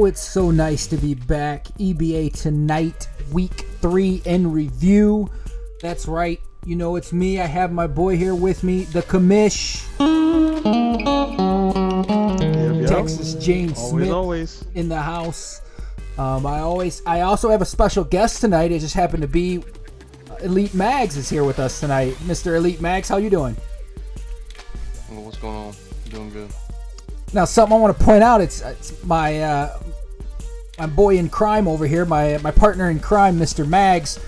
Oh, it's so nice to be back. EBA Tonight, Week 3 in review. That's right. You know it's me. I have my boy here with me, the commish. Yep. Texas James Smith always. in the house. I also have a special guest tonight. It just happened to be Elite Mags is here with us tonight. Mr. Elite Mags, how you doing? Well, what's going on? Doing good. Now, something I want to point out, it's my boy in crime over here, my partner in crime, Mr. Mags.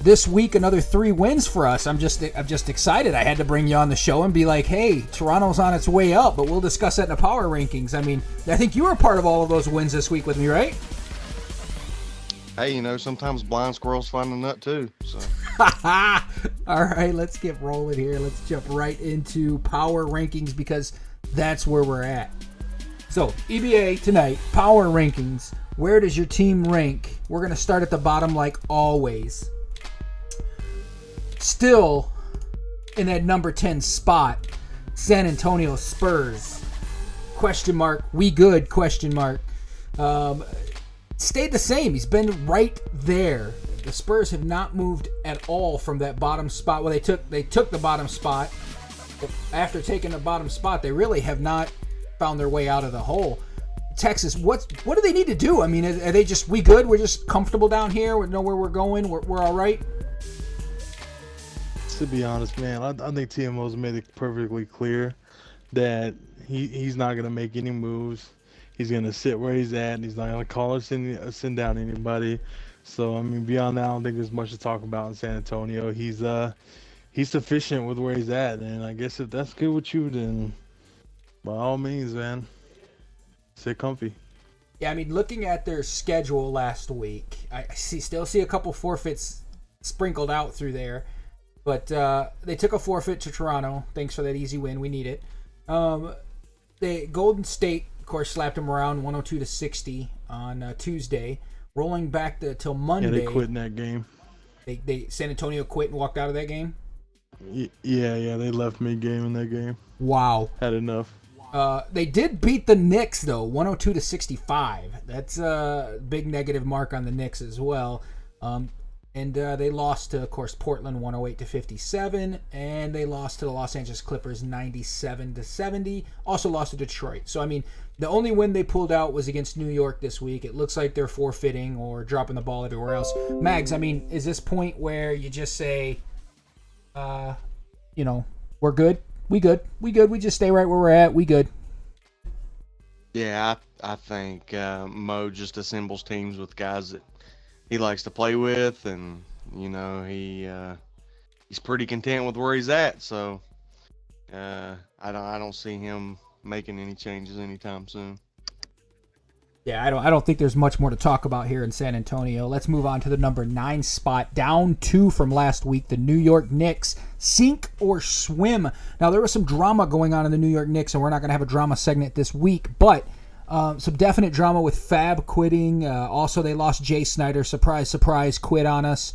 This week, another 3 wins for us. I'm just excited. I had to bring you on the show and be like, hey, Toronto's on its way up, but we'll discuss that in the power rankings. I mean, I think you were part of all of those wins this week with me, right? Hey, you know, sometimes blind squirrels find a nut too. So. All right, let's get rolling here. Let's jump right into power rankings because that's where we're at. So, EBA tonight, power rankings. Where does your team rank? We're going to start at the bottom like always. Still in that number 10 spot, San Antonio Spurs. Question mark, we good, question mark. Stayed the same. He's been right there. The Spurs have not moved at all from that bottom spot. Well, they took the bottom spot. After taking the bottom spot, they really have not found their way out of the hole. Texas, what do they need to do? I mean, are they just, we good? We're just comfortable down here. We know where we're going. We're all right. To be honest, man, I think TMO's made it perfectly clear that he's not going to make any moves. He's going to sit where he's at, and he's not going to call or send down anybody. So, I mean, beyond that, I don't think there's much to talk about in San Antonio. He's sufficient with where he's at, and I guess if that's good with you, then by all means, man, sit comfy. Yeah, I mean, looking at their schedule last week, I still see a couple forfeits sprinkled out through there. But they took a forfeit to Toronto. Thanks for that easy win. We need it. Golden State, of course, slapped them around 102-60 on Tuesday. Rolling back till Monday. Yeah, they quit in that game. San Antonio quit and walked out of that game? Yeah, they left mid-game in that game. Wow. Had enough. They did beat the Knicks, though, 102-65. That's a big negative mark on the Knicks as well. And they lost to, of course, Portland 108-57, and they lost to the Los Angeles Clippers 97-70. Also lost to Detroit. So, I mean, the only win they pulled out was against New York this week. It looks like they're forfeiting or dropping the ball everywhere else. Mags, I mean, is this point where you just say, we're good? We good. We just stay right where we're at. We good. Yeah, I think Mo just assembles teams with guys that he likes to play with, and you know he's pretty content with where he's at. So I don't see him making any changes anytime soon. Yeah, I don't think there's much more to talk about here in San Antonio. Let's move on to the number 9 spot, down 2 from last week. The New York Knicks, sink or swim. Now there was some drama going on in the New York Knicks, and we're not going to have a drama segment this week, but some definite drama with Fab quitting. Also, they lost Jay Snyder. Surprise, quit on us.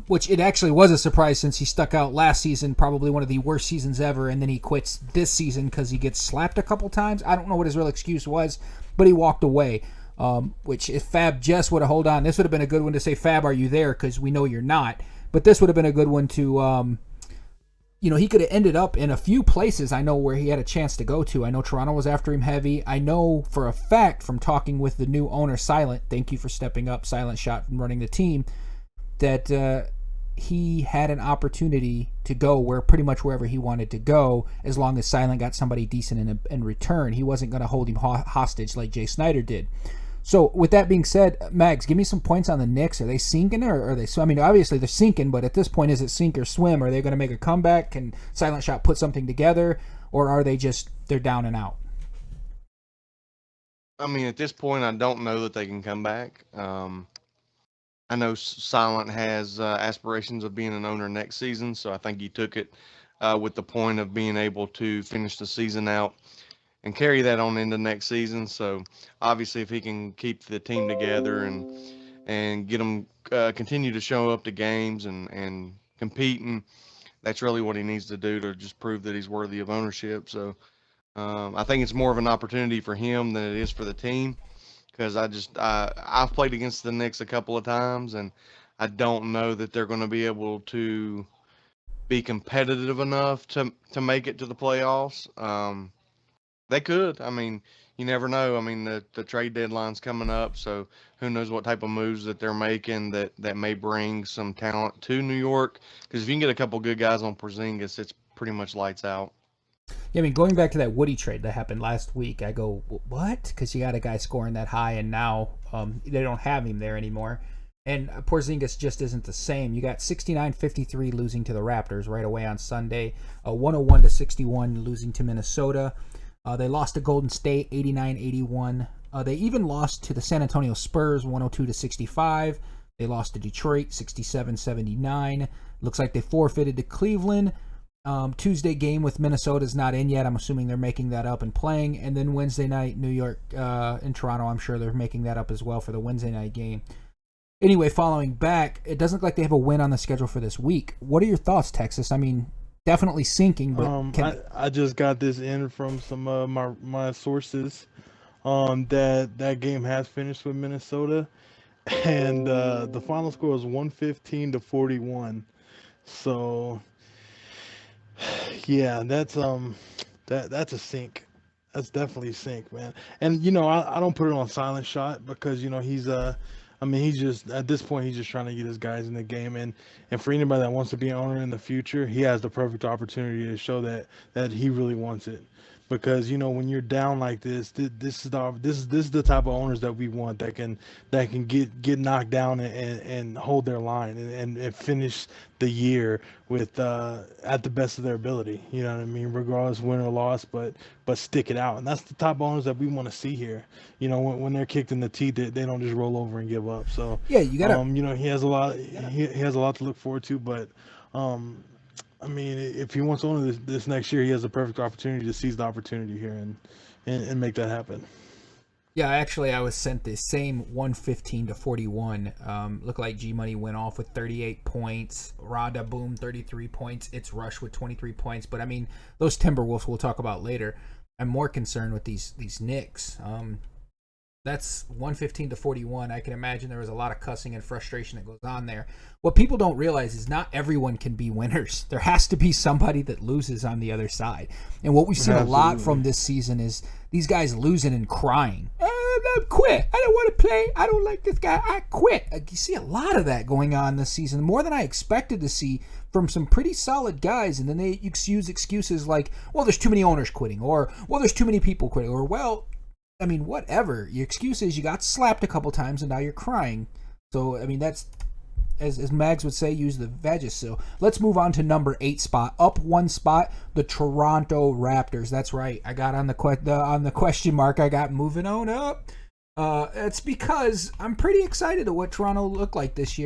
Which it actually was a surprise since he stuck out last season, probably one of the worst seasons ever, and then he quits this season because he gets slapped a couple times. I don't know what his real excuse was, but he walked away. Which if Fab just would have held on, this would have been a good one to say, Fab, are you there? Because we know you're not. But this would have been a good one to... he could have ended up in a few places I know where he had a chance to go to. I know Toronto was after him heavy. I know for a fact from talking with the new owner, Silent, thank you for stepping up, Silent Shot, and running the team, that he had an opportunity to go pretty much wherever he wanted to go as long as Silent got somebody decent in return. He wasn't going to hold him hostage like Jay Snyder did. So with that being said, Mags, give me some points on the Knicks. Are they sinking or are they? I mean, obviously they're sinking, but at this point, is it sink or swim? Are they going to make a comeback? Can Silent Shot put something together, or are they're down and out? I mean, at this point, I don't know that they can come back. I know Silent has aspirations of being an owner next season, so I think he took it with the point of being able to finish the season out and carry that on into next season. So obviously if he can keep the team together and get them continue to show up to games and competing, that's really what he needs to do to just prove that he's worthy of ownership. So I think it's more of an opportunity for him than it is for the team. because I've played against the Knicks a couple of times, and I don't know that they're going to be able to be competitive enough to make it to the playoffs. They could. I mean, you never know. I mean, the trade deadline's coming up, so who knows what type of moves that they're making that may bring some talent to New York. Because if you can get a couple good guys on Porzingis, it's pretty much lights out. Yeah, I mean, going back to that Woody trade that happened last week, I go, what? Because you got a guy scoring that high, and now they don't have him there anymore. And Porzingis just isn't the same. You got 69-53 losing to the Raptors right away on Sunday, 101-61 losing to Minnesota. They lost to Golden State 89-81. They even lost to the San Antonio Spurs 102-65. They lost to Detroit 67-79. Looks like they forfeited to Cleveland. Tuesday game with Minnesota's not in yet. I'm assuming they're making that up and playing. And then Wednesday night, New York and Toronto, I'm sure they're making that up as well for the Wednesday night game. Anyway, following back, it doesn't look like they have a win on the schedule for this week. What are your thoughts, Texas? I mean, definitely sinking, but I just got this in from some of my sources. That game has finished with Minnesota, and the final score was 115-41. So yeah, that's a sink. That's definitely a sink, man. And I don't put it on silent shot because he's I mean, he's just at this point he's just trying to get his guys in the game, and for anybody that wants to be an owner in the future, he has the perfect opportunity to show that he really wants it. Because when you're down like this is the type of owners that we want that can get knocked down and hold their line and finish the year with at the best of their ability. You know what I mean, regardless win or loss, but stick it out. And that's the type of owners that we want to see here. When they're kicked in the teeth, they don't just roll over and give up. So yeah, you gotta. he has a lot. He has a lot to look forward to, but I mean, if he wants to own this next year, he has a perfect opportunity to seize the opportunity here and make that happen. Yeah, actually, I was sent this same 115-41. Looked like G Money went off with 38 points. Rada Boom 33 points. It's Rush with 23 points. But I mean, those Timberwolves we'll talk about later. I'm more concerned with these Knicks. That's 115-41. I can imagine there was a lot of cussing and frustration that goes on there. What people don't realize is not everyone can be winners. There has to be somebody that loses on the other side. And what we've seen a lot from this season is these guys losing and crying. I quit. I don't want to play. I don't like this guy. I quit. You see a lot of that going on this season, more than I expected to see from some pretty solid guys. And then they use excuses like, well, there's too many owners quitting, or, well, there's too many people quitting, or, well, I mean, whatever. Your excuse is you got slapped a couple times and now you're crying. So, I mean, that's, as Mags would say, use the Vagisil. Let's move on to number 8 spot. Up one spot, the Toronto Raptors. That's right. I got on the question mark. I got moving on up. It's because I'm pretty excited at what Toronto looked like this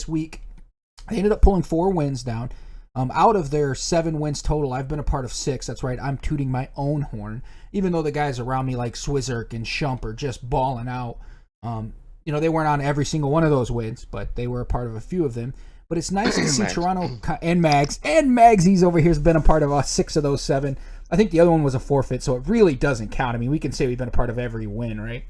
week. They ended up pulling 4 wins down. Out of their 7 wins total, I've been a part of 6. That's right. I'm tooting my own horn. Even though the guys around me like Swizzerk and Shump are just balling out. They weren't on every single one of those wins, but they were a part of a few of them. But it's nice to see Toronto and Magsy's over here has been a part of 6 of those 7. I think the other one was a forfeit, so it really doesn't count. I mean, we can say we've been a part of every win, right?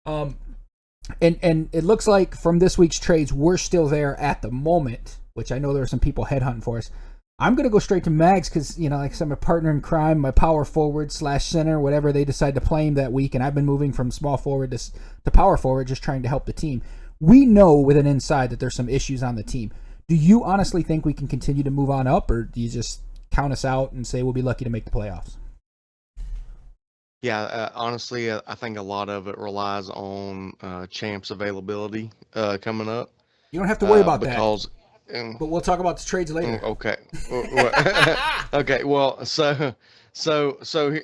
And it looks like from this week's trades, we're still there at the moment, which I know there are some people headhunting for us. I'm going to go straight to Mags because, like I said, my partner in crime, my power forward / center, whatever they decide to play him that week, and I've been moving from small forward to power forward just trying to help the team. We know with an inside that there's some issues on the team. Do you honestly think we can continue to move on up, or do you just count us out and say we'll be lucky to make the playoffs? Yeah, honestly, I think a lot of it relies on Champ's availability coming up. You don't have to worry about because, that. But we'll talk about the trades later. Okay. Okay. Well, so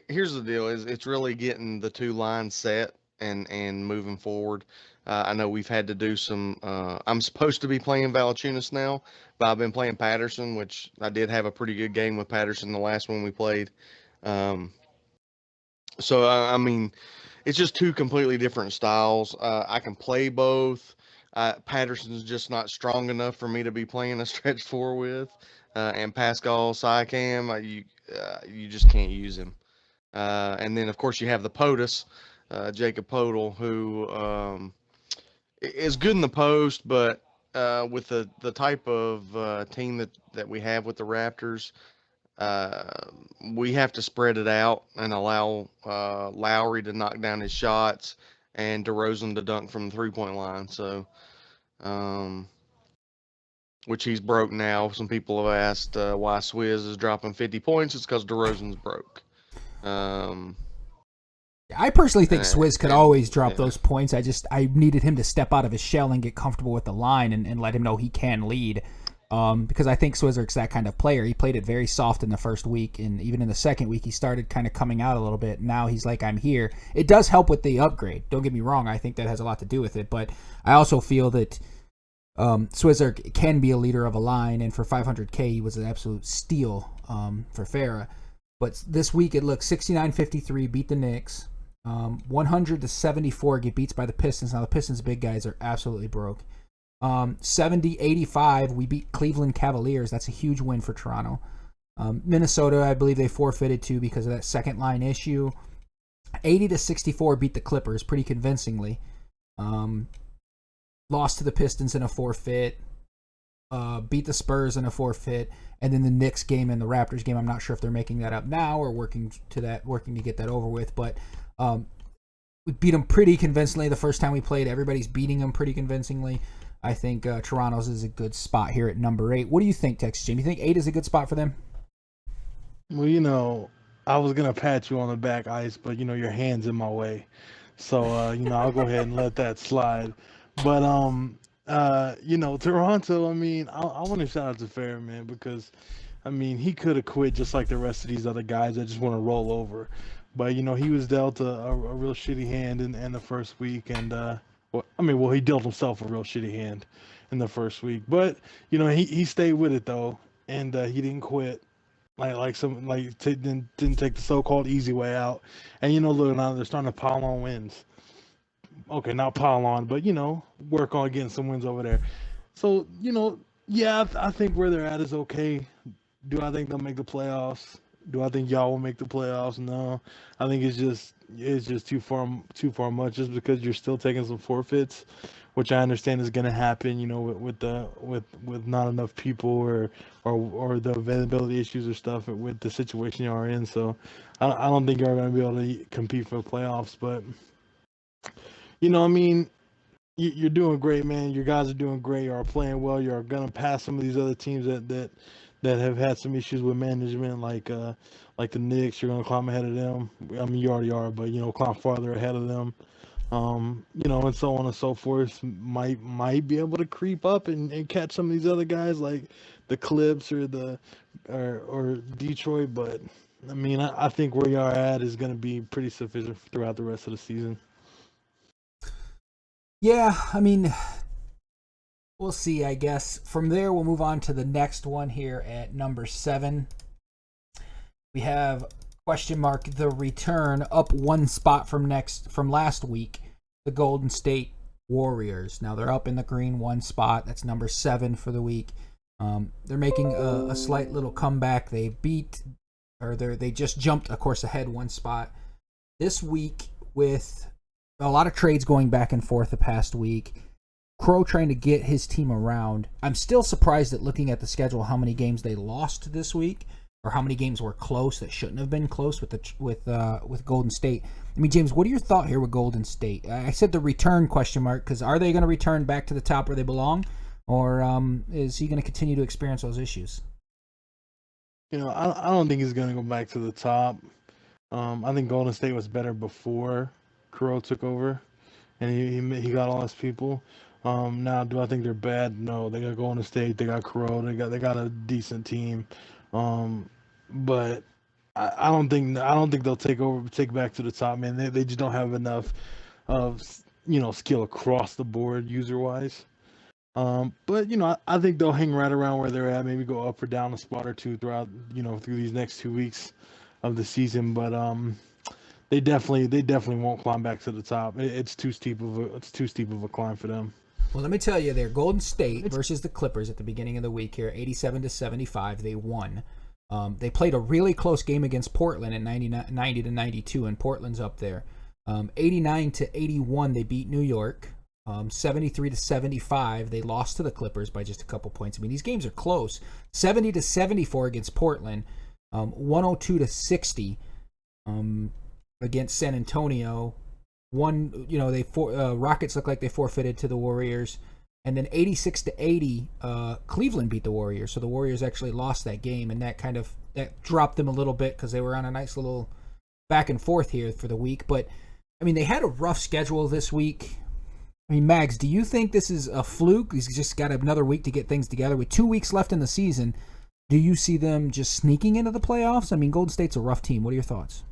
here's the deal: is it's really getting the 2 lines set and moving forward. I know we've had to do some. I'm supposed to be playing Valanciunas now, but I've been playing Patterson, which I did have a pretty good game with Patterson the last one we played. So I mean, it's just 2 completely different styles. I can play both. Patterson's just not strong enough for me to be playing a stretch 4 with, and Pascal Siakam, you just can't use him. And then of course you have the POTUS, Jacob Podol, who is good in the post, but with the type of team that we have with the Raptors, uh, we have to spread it out and allow Lowry to knock down his shots and DeRozan to dunk from the 3-point line. So, um, which he's broke now. Some people have asked why Swizz is dropping 50 points. It's because DeRozan's broke. Um, I personally think Swizz could always drop yeah. those points. I needed him to step out of his shell and get comfortable with the line and let him know he can lead. Because I think Swizzer's that kind of player. He played it very soft in the first week, and even in the second week, he started kind of coming out a little bit. Now he's like, I'm here. It does help with the upgrade. Don't get me wrong. I think that has a lot to do with it. But I also feel that Swizzer can be a leader of a line, and for 500K, he was an absolute steal for Farah. But this week, it looked 69-53, beat the Knicks. 100-74 get beats by the Pistons. Now, the Pistons' big guys are absolutely broke. 70-85, we beat Cleveland Cavaliers. That's a huge win for Toronto. Minnesota, I believe they forfeited too because of that second line issue. 80-64 beat the Clippers pretty convincingly. Lost to the Pistons in a forfeit. Beat the Spurs in a forfeit. And then the Knicks game and the Raptors game, I'm not sure if they're making that up now or working to get that over with. But we beat them pretty convincingly the first time we played. Everybody's beating them pretty convincingly. I think Toronto's is a good spot here at number 8. What do you think, Texas Jim? You think 8 is a good spot for them? Well, I was going to pat you on the back, Ice, but, your hand's in my way. So, I'll go ahead and let that slide. But, Toronto, I want to shout out to Fair, man, because, he could have quit just like the rest of these other guys that just want to roll over. But, he was dealt a real shitty hand in the first week, and, he dealt himself a real shitty hand in the first week. But, he stayed with it, though, and he didn't quit. Didn't take the so-called easy way out. And, look, now they're starting to pile on wins. Okay, not pile on, but, work on getting some wins over there. So, I think where they're at is okay. Do I think they'll make the playoffs? Do I think y'all will make the playoffs? No. I think it's just too far much just because you're still taking some forfeits, which I understand is going to happen, with not enough people or the availability issues or stuff with the situation you are in. So I don't think you're going to be able to compete for the playoffs, but you're doing great, man. Your guys are doing great. You are playing well. You're going to pass some of these other teams that have had some issues with management, like the Knicks. You're going to climb ahead of them. You already are, but climb farther ahead of them. And so on and so forth. Might be able to creep up and catch some of these other guys like the Clips or Detroit. But I think where you are at is going to be pretty sufficient throughout the rest of the season. Yeah, we'll see, I guess. From there, we'll move on to the next one here at number 7. We have the return up one spot from last week, the Golden State Warriors. Now they're up in the green one spot. That's number 7 for the week. They're making a slight little comeback. They just jumped, of course, ahead one spot this week with a lot of trades going back and forth the past week. Crow trying to get his team around. I'm still surprised at looking at the schedule how many games they lost this week, or how many games were close that shouldn't have been close with Golden State. James, what are your thoughts here with Golden State? I said the return question mark because are they going to return back to the top where they belong, or is he going to continue to experience those issues? I don't think he's going to go back to the top. I think Golden State was better before Crow took over, and he got all his people. Now, do I think they're bad? No, they got Golden State, they got Crow, they got a decent team, but I don't think they'll take back to the top, man. They just don't have enough of skill across the board user wise. But I think they'll hang right around where they're at, maybe go up or down a spot or two throughout through these next 2 weeks of the season, but they definitely won't climb back to the top. It's too steep of a climb for them. Well, let me tell you, there, Golden State versus the Clippers at the beginning of the week here, 87-75. They won. They played a really close game against Portland at 90-92, and Portland's up there. 89-81, they beat New York. 73-75, they lost to the Clippers by just a couple points. I mean, these games are close. 70-74 against Portland. 102-60 against San Antonio. Rockets look like they forfeited to the Warriors. And then 86-80, Cleveland beat the Warriors. So the Warriors actually lost that game, and that dropped them a little bit because they were on a nice little back and forth here for the week. But I mean, they had a rough schedule this week. I mean, Mags, do you think this is a fluke? He's just got another week to get things together. With 2 weeks left in the season, do you see them just sneaking into the playoffs? I mean, Golden State's a rough team. What are your thoughts?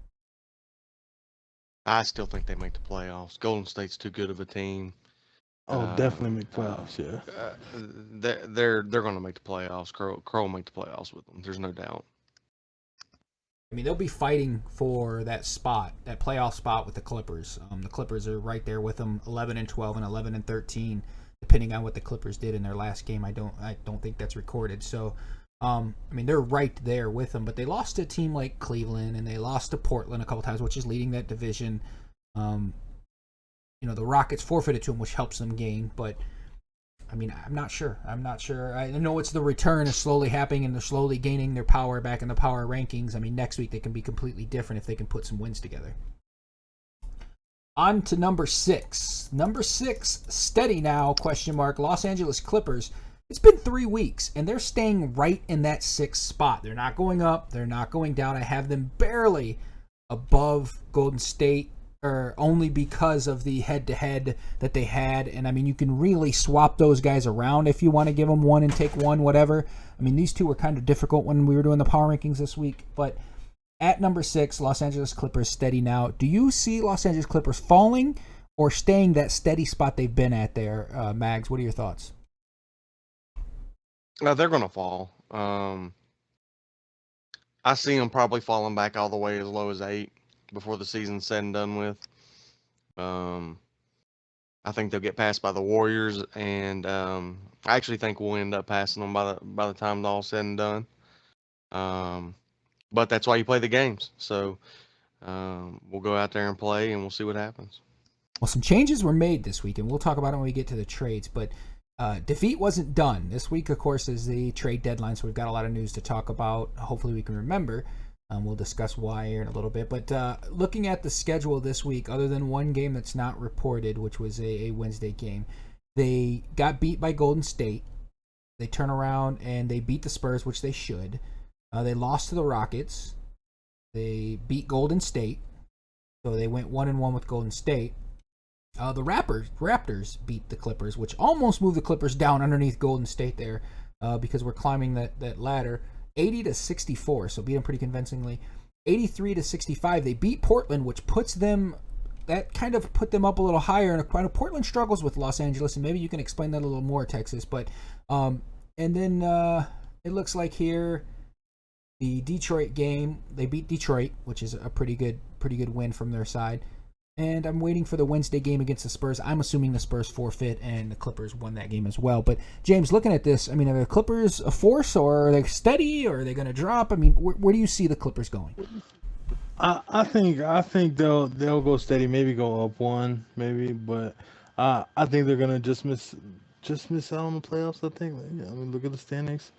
I still think they make the playoffs. Golden State's too good of a team. Definitely make playoffs. Yeah. They're going to make the playoffs. Crow will make the playoffs with them. There's no doubt. I mean, they'll be fighting for that spot, that playoff spot with the Clippers. The Clippers are right there with them, 11-12 and 11-13, depending on what the Clippers did in their last game. I don't think that's recorded. So, I mean, they're right there with them. But they lost to a team like Cleveland, and they lost to Portland a couple times, which is leading that division. The Rockets forfeited to them, which helps them gain. But I mean, I'm not sure. I know it's the return is slowly happening, and they're slowly gaining their power back in the power rankings. I mean, next week they can be completely different if they can put some wins together. On to number 6. Number 6, steady now, ? Los Angeles Clippers. It's been 3 weeks, and they're staying right in that 6th spot. They're not going up. They're not going down. I have them barely above Golden State, or only because of the head-to-head that they had. And I mean, you can really swap those guys around if you want to give them one and take one, whatever. I mean, these two were kind of difficult when we were doing the power rankings this week. But at number 6, Los Angeles Clippers steady now. Do you see Los Angeles Clippers falling or staying that steady spot they've been at there? Mags, what are your thoughts? They're going to fall. I see them probably falling back all the way as low as 8 before the season's said and done with. I think they'll get passed by the Warriors, and I actually think we'll end up passing them by the time it's all said and done. But that's why you play the games. So we'll go out there and play, and we'll see what happens. Well, some changes were made this week, and we'll talk about it when we get to the trades. But defeat wasn't done. This week, of course, is the trade deadline, so we've got a lot of news to talk about. Hopefully we can remember. We'll discuss why here in a little bit. But looking at the schedule this week, other than one game that's not reported, which was a Wednesday game, they got beat by Golden State. They turn around and they beat the Spurs, which they should. They lost to the Rockets. They beat Golden State. So they went 1-1 with Golden State. The Raptors beat the Clippers, which almost moved the Clippers down underneath Golden State there because we're climbing that ladder. 80-64, so beat them pretty convincingly. 83-65, they beat Portland, which puts them, that kind of put them up a little higher. And Portland struggles with Los Angeles, and maybe you can explain that a little more, Texas. But and then it looks like here the Detroit game, they beat Detroit, which is a pretty good win from their side. And I'm waiting for the Wednesday game against the Spurs. I'm assuming the Spurs forfeit and the Clippers won that game as well. But, James, looking at this, I mean, are the Clippers a force, or are they steady, or are they going to drop? I mean, where do you see the Clippers going? I think they'll go steady, maybe go up one, maybe, but I think they're gonna just miss out on the playoffs. I think. I mean, look at the standings.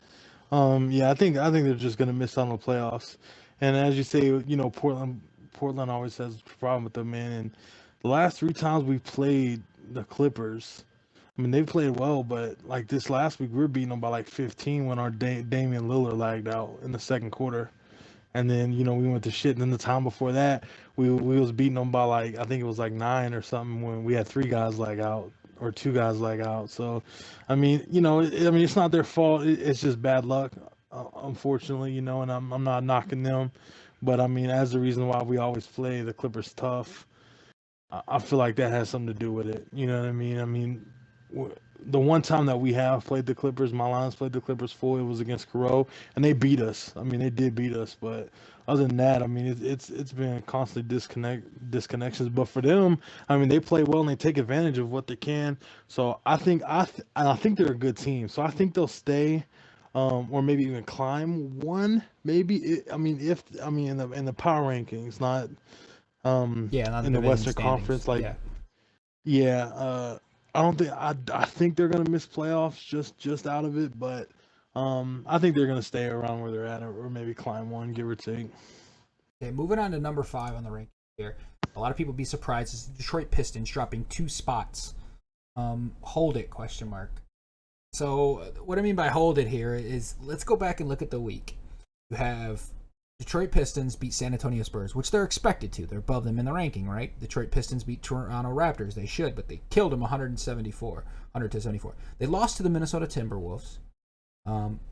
I think they're just gonna miss out on the playoffs. And as you say, Portland always has a problem with them, man. And the last 3 times we played the Clippers, I mean, they played well, but like this last week, we were beating them by like 15 when our Damian Lillard lagged out in the second quarter. And then, we went to shit. And then the time before that, we was beating them by like, I think it was like 9 or something when we had 3 guys lag out or 2 guys lag out. So, I mean, it's not their fault. It's just bad luck, unfortunately, and I'm not knocking them. But, I mean, as the reason why we always play the Clippers tough, I feel like that has something to do with it. You know what I mean? I mean, the one time that we have played the Clippers, my Lions played the Clippers full, it was against Caro, and they beat us. I mean, they did beat us. But other than that, I mean, it's been constant disconnections. But for them, I mean, they play well and they take advantage of what they can. So I think they're a good team. So I think they'll stay. Or maybe even climb one, maybe. In the power rankings, not Yeah, on the in the division Western standings. Conference. Like, Yeah. yeah, I don't think I think they're gonna miss playoffs just out of it, but I think they're gonna stay around where they're at, or maybe climb one, give or take. Okay, moving on to number 5 on the ranking here. A lot of people be surprised is the Detroit Pistons dropping 2 spots. Hold it? Question mark. So what I mean by hold it here is let's go back and look at the week. You have Detroit Pistons beat San Antonio Spurs, which they're expected to. They're above them in the ranking, right? Detroit Pistons beat Toronto Raptors. They should, but they killed them 100 to 74. They lost to the Minnesota Timberwolves.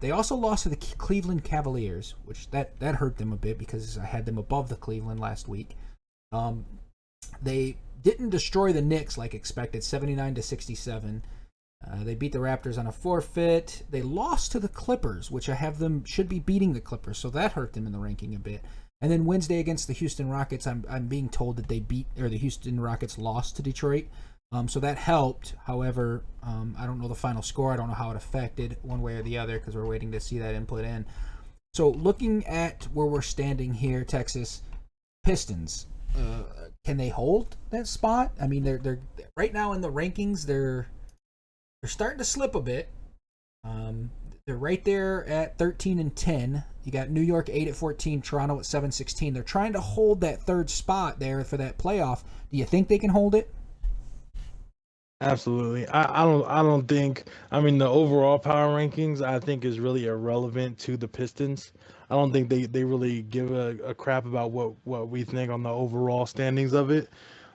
They also lost to the Cleveland Cavaliers, which that hurt them a bit because I had them above the Cleveland last week. They didn't destroy the Knicks like expected, 79 to 67. They beat the Raptors on a forfeit. They lost to the Clippers, which I have them should be beating the Clippers, so that hurt them in the ranking a bit. And then Wednesday against the Houston Rockets, I'm being told that the Houston Rockets lost to Detroit. So that helped. However, I don't know the final score. I don't know how it affected one way or the other because we're waiting to see that input in. So looking at where we're standing here, Texas Pistons, can they hold that spot? I mean, they're right now in the rankings. They're starting to slip a bit. They're right there at 13 and 10. You got New York 8 at 14, Toronto at 7-16. They're trying to hold that third spot there for that playoff. Do you think they can hold it? Absolutely. I don't think, I mean, the overall power rankings I think is really irrelevant to the Pistons. I don't think they really give a crap about what we think on the overall standings of it,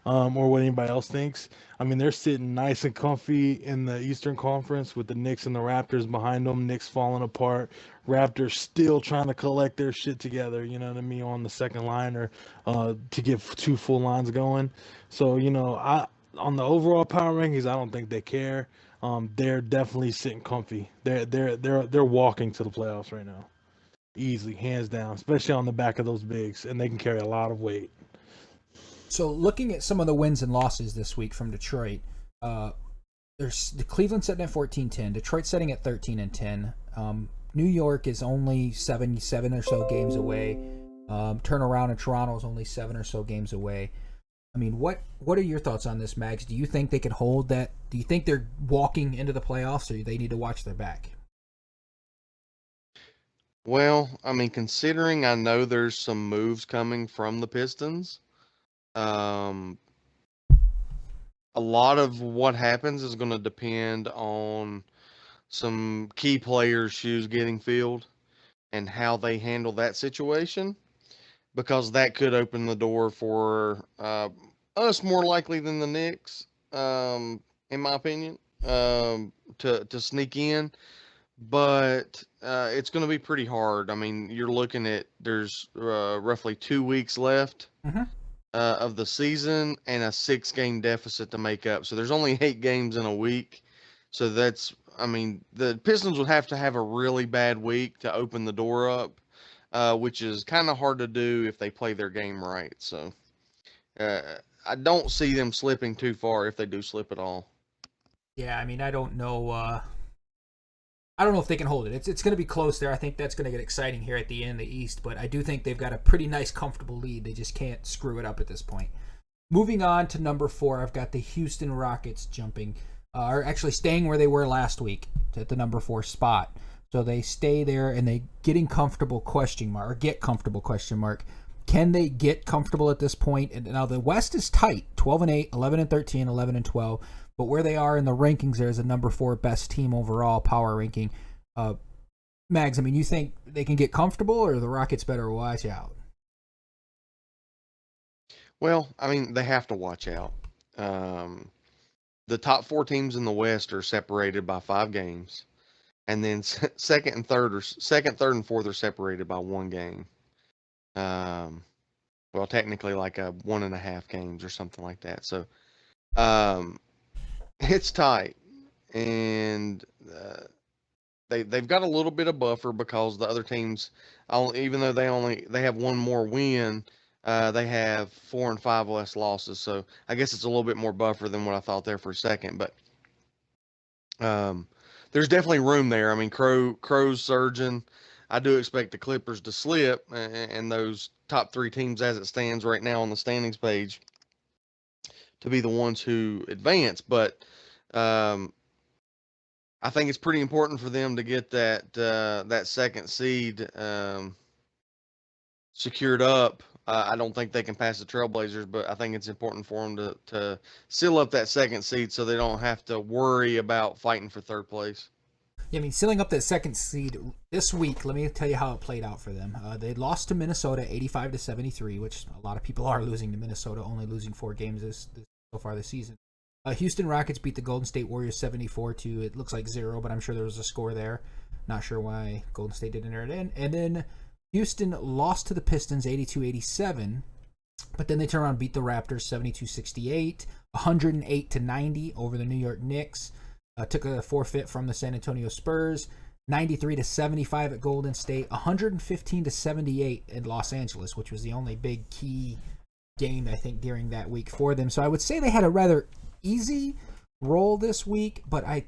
or what anybody else thinks. I mean, they're sitting nice and comfy in the Eastern Conference with the Knicks and the Raptors behind them. Knicks falling apart. Raptors still trying to collect their shit together, you know what I mean, on the second line, or to get 2 full lines going. So, on the overall power rankings, I don't think they care. They're definitely sitting comfy. They're walking to the playoffs right now, easily, hands down. Especially on the back of those bigs, and they can carry a lot of weight. So looking at some of the wins and losses this week from Detroit, there's the Cleveland sitting at 14-10, Detroit sitting at 13 and 10. New York is only 7 or so games away. Turnaround in Toronto is only 7 or so games away. I mean, what are your thoughts on this, Mags? Do you think they could hold that? Do you think they're walking into the playoffs, or do they need to watch their back? Well, I mean, considering I know there's some moves coming from the Pistons, um, a lot of what happens is going to depend on some key players' shoes getting filled and how they handle that situation, because that could open the door for us more likely than the Knicks, in my opinion, to sneak in. But it's going to be pretty hard. I mean, you're looking at there's roughly 2 weeks left Mm-hmm. of the season and a 6 game deficit to make up. So there's only 8 games in a week. So that's, I mean, the Pistons would have to have a really bad week to open the door up, which is kind of hard to do if they play their game right. So uh, I don't see them slipping too far if they do slip at all. Yeah, I mean, I don't know. I don't know if they can hold it. It's going to be close there. I think that's going to get exciting here at the end of the East, but I do think they've got a pretty nice, comfortable lead. They just can't screw it up at this point. Moving on to number 4, I've got the Houston Rockets jumping, or actually staying where they were last week at the number 4 spot. So they stay there and they getting comfortable question mark, or get comfortable question mark. Can they get comfortable at this point? And now the West is tight, 12 and 8, 11 and 13, 11 and 12. But where they are in the rankings, there is a number 4 best team overall power ranking. Mags, I mean, you think they can get comfortable, or the Rockets better watch out? Well, I mean, they have to watch out. Um, the top 4 teams in the West are separated by 5 games, and then second, third, and fourth are separated by 1 game. Um, well, technically like a 1.5 games or something like that. So um, it's tight, and they've got a little bit of buffer because the other teams, even though they have one more win, they have 4 and 5 less losses. So I guess it's a little bit more buffer than what I thought there for a second, but um, there's definitely room there. I mean, Crow's surging. I do expect the Clippers to slip, and those top three teams as it stands right now on the standings page to be the ones who advance. But um, I think it's pretty important for them to get that second seed secured up. I don't think they can pass the Trailblazers, but I think it's important for them to seal up that second seed so they don't have to worry about fighting for third place. Yeah, I mean, sealing up that second seed this week, let me tell you how it played out for them. They lost to Minnesota 85-73, which a lot of people are losing to Minnesota, only losing 4 games so far this season. Houston Rockets beat the Golden State Warriors 74 to, it looks like 0, but I'm sure there was a score there. Not sure why Golden State didn't enter it in. And then Houston lost to the Pistons 82-87, but then they turned around and beat the Raptors 72-68, 108-90 over the New York Knicks. Took a forfeit from the San Antonio Spurs, 93-75 at Golden State, 115-78 in Los Angeles, which was the only big key game, I think, during that week for them. So I would say they had a rather easy roll this week, but I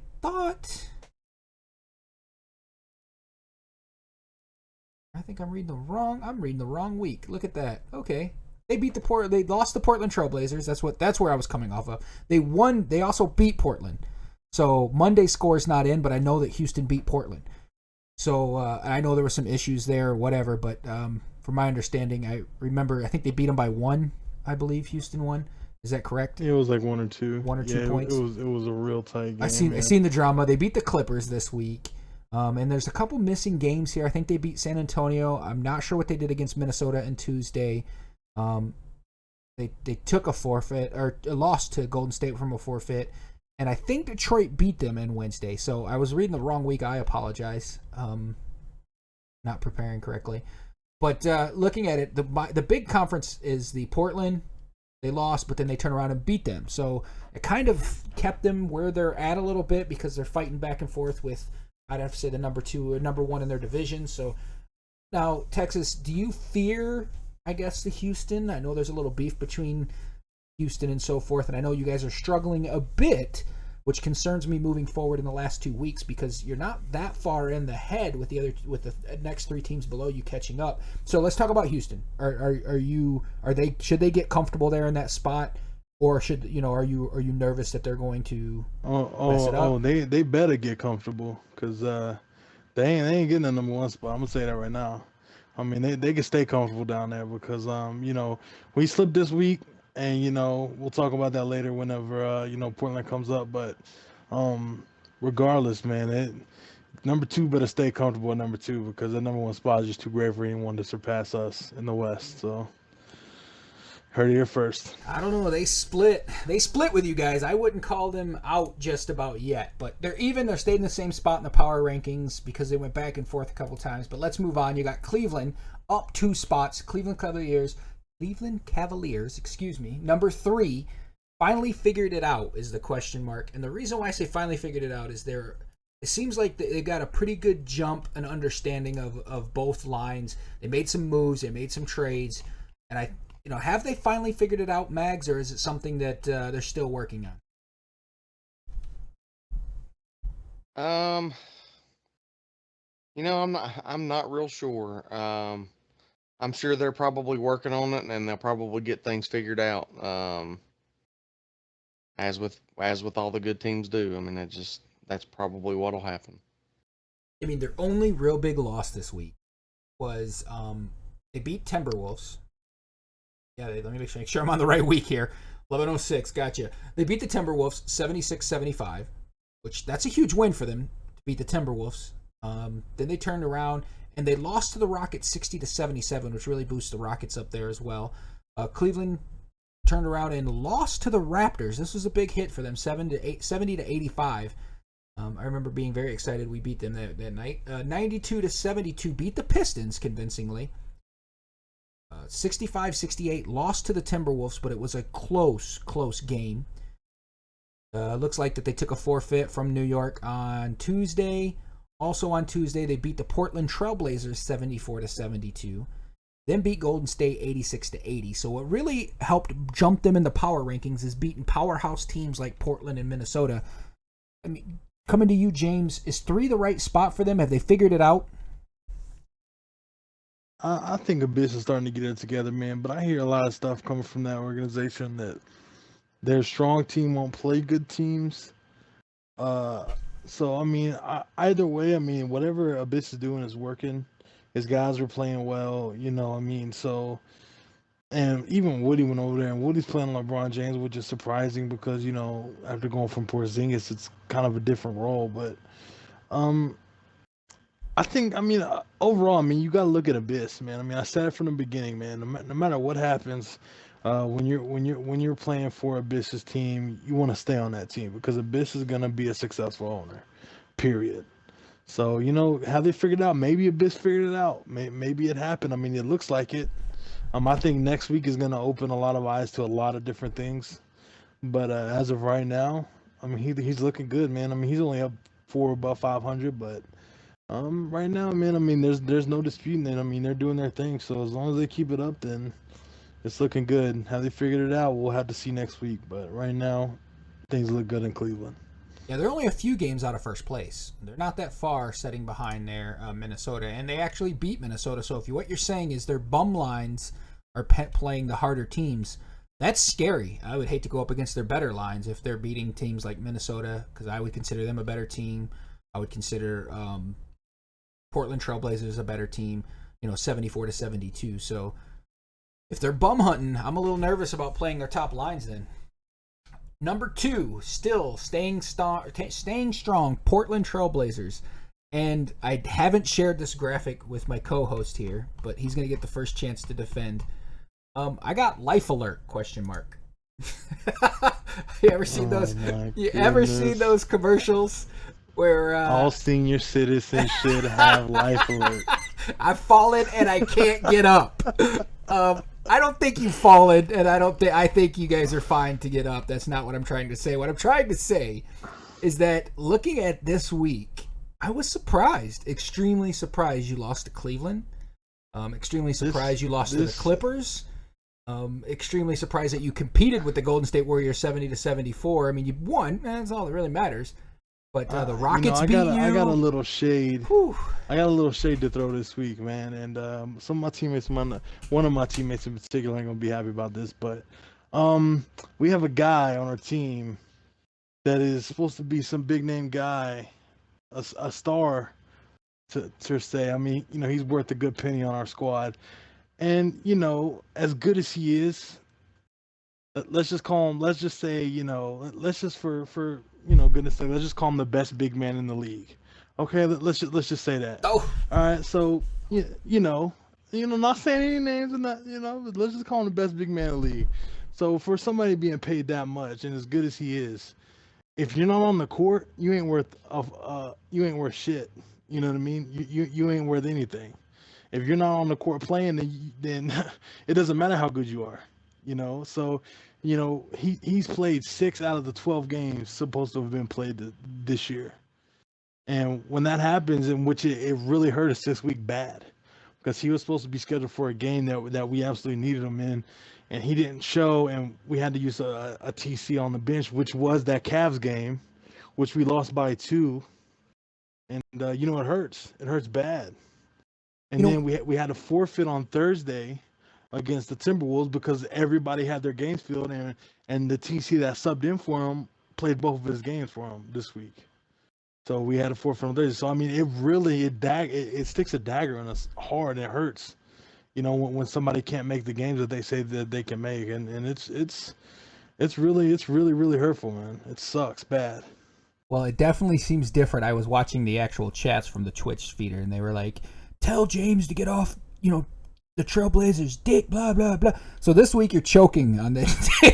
think I'm reading the wrong week. Look at that. Okay. They lost the Portland Trailblazers. That's where I was coming off of. They also beat Portland. So Monday's score is not in, but I know that Houston beat Portland. So I know there were some issues there or whatever, but from my understanding, I think they beat them by 1, I believe Houston won. Is that correct? It was like 1 or 2. 1 or 2 points. It was a real tight game. I seen the drama. They beat the Clippers this week. And there's a couple missing games here. I think they beat San Antonio. I'm not sure what they did against Minnesota on Tuesday. They took a forfeit or lost to Golden State from a forfeit. And I think Detroit beat them on Wednesday. So I was reading the wrong week. I apologize. Not preparing correctly. But looking at it, the big conference is the Portland. They lost, but then they turn around and beat them. So it kind of kept them where they're at a little bit because they're fighting back and forth with, I'd have to say, the number 2 or number 1 in their division. So now, Texas, do you fear, I guess, the Houston? I know there's a little beef between Houston and so forth, and I know you guys are struggling a bit, which concerns me moving forward in the last 2 weeks because you're not that far in the head with the next 3 teams below you catching up. So let's talk about Houston. Should they get comfortable there in that spot, or are you nervous that they're going to mess it up? They better get comfortable because they ain't getting the number 1 spot. I'm gonna say that right now. I mean they can stay comfortable down there because we slipped this week. And we'll talk about that later whenever Portland comes up. But regardless, man, number 2 better stay comfortable at number 2 because the number 1 spot is just too great for anyone to surpass us in the West. So heard it here first. I don't know. They split with you guys. I wouldn't call them out just about yet, but they're even. They're staying in the same spot in the power rankings because they went back and forth a couple times. But let's move on. You got Cleveland up 2 spots. Cleveland Cavaliers, number 3, finally figured it out is the question mark. And the reason why I say finally figured it out is it seems like they got a pretty good jump and understanding of both lines. They made some moves, they made some trades, and have they finally figured it out, Mags, or is it something that they're still working on? I'm not real sure. I'm sure they're probably working on it, and they'll probably get things figured out. As with all the good teams do. I mean, that's probably what'll happen. I mean, their only real big loss this week was they beat Timberwolves. Yeah, let me make sure I'm on the right week here. 11:06, gotcha. They beat the Timberwolves 76-75, which that's a huge win for them to beat the Timberwolves. Then they turned around and they lost to the Rockets 60-77, which really boosts the Rockets up there as well. Cleveland turned around and lost to the Raptors. This was a big hit for them, 70-85. I remember being very excited. We beat them that night. 92-72, beat the Pistons convincingly. 65-68, lost to the Timberwolves, but it was a close game. Looks like that they took a forfeit from New York on Tuesday. Also on Tuesday, they beat the Portland Trailblazers 74-72. Then beat Golden State 86-80. So what really helped jump them in the power rankings is beating powerhouse teams like Portland and Minnesota. I mean, coming to you, James, is 3 the right spot for them? Have they figured it out? I think Abyss is starting to get it together, man. But I hear a lot of stuff coming from that organization that their strong team won't play good teams. Uh, so I mean, either way, I mean, whatever Abyss is doing is working. His guys are playing well, you know. I mean, so and even Woody went over there, and Woody's playing LeBron James, which is surprising because after going from Porzingis, it's kind of a different role. But um, I think, I mean, overall, I mean, you got to look at Abyss, man. I mean, I said it from the beginning, man. No matter what happens, when you're playing for Abyss's team, you want to stay on that team because Abyss is gonna be a successful owner, period. So have they figured it out? Maybe Abyss figured it out. Maybe it happened. I mean, it looks like it. I think next week is gonna open a lot of eyes to a lot of different things. But as of right now, I mean, he's looking good, man. I mean, he's only up four above 500, but right now, man, I mean, there's no disputing it. I mean, they're doing their thing. So as long as they keep it up, then it's looking good. How they figured it out, we'll have to see next week. But right now, things look good in Cleveland. Yeah, they're only a few games out of first place. They're not that far, setting behind their Minnesota, and they actually beat Minnesota. So if what you're saying is their bum lines are playing the harder teams, that's scary. I would hate to go up against their better lines if they're beating teams like Minnesota, because I would consider them a better team. I would consider Portland Trailblazers a better team, 74-72. So if they're bum hunting, I'm a little nervous about playing their top lines then. Number 2, still staying strong, Portland Trailblazers. And I haven't shared this graphic with my co-host here, but he's going to get the first chance to defend. I got life alert ? You ever seen those? You ever seen those commercials where all senior citizens should have life alert? I've fallen and I can't get up. I don't think you've fallen, and I think you guys are fine to get up. That's not what I'm trying to say. What I'm trying to say is that looking at this week, I was surprised, extremely surprised you lost to Cleveland. Extremely surprised you lost to the Clippers. Extremely surprised that you competed with the Golden State Warriors 70-74. I mean, you won. That's all that really matters. But the Rockets beat you. I got a little shade. Whew. I got a little shade to throw this week, man. And some of my teammates, one of my teammates in particular, ain't gonna be happy about this. But we have a guy on our team that is supposed to be some big name guy, a star, to say. I mean, he's worth a good penny on our squad. And as good as he is, let's just call him. Let's just say, let's just for goodness sake, let's just call him the best big man in the league. Okay, let's just say that. Oh. All right, so not saying any names and that, but let's just call him the best big man in the league. So for somebody being paid that much and as good as he is, if you're not on the court, you ain't worth shit. You know what I mean? You ain't worth anything. If you're not on the court playing, then it doesn't matter how good you are. So he's played 6 out of the 12 games supposed to have been played this year. And when that happens, in which it really hurt us this week bad, because he was supposed to be scheduled for a game that we absolutely needed him in, and he didn't show, and we had to use a TC on the bench, which was that Cavs game, which we lost by 2. And it hurts. It hurts bad. And then we had a forfeit on Thursday against the Timberwolves because everybody had their games filled, and the TC that subbed in for him played both of his games for him this week. So we had a forfeit on Thursday. So I mean, it sticks a dagger in us hard, and it hurts. When somebody can't make the games that they say that they can make, and it's really hurtful, man. It sucks bad. Well, it definitely seems different. I was watching the actual chats from the Twitch feeder, and they were like, "Tell James to get off, the Trailblazers, dick, blah, blah, blah." So this week you're choking on the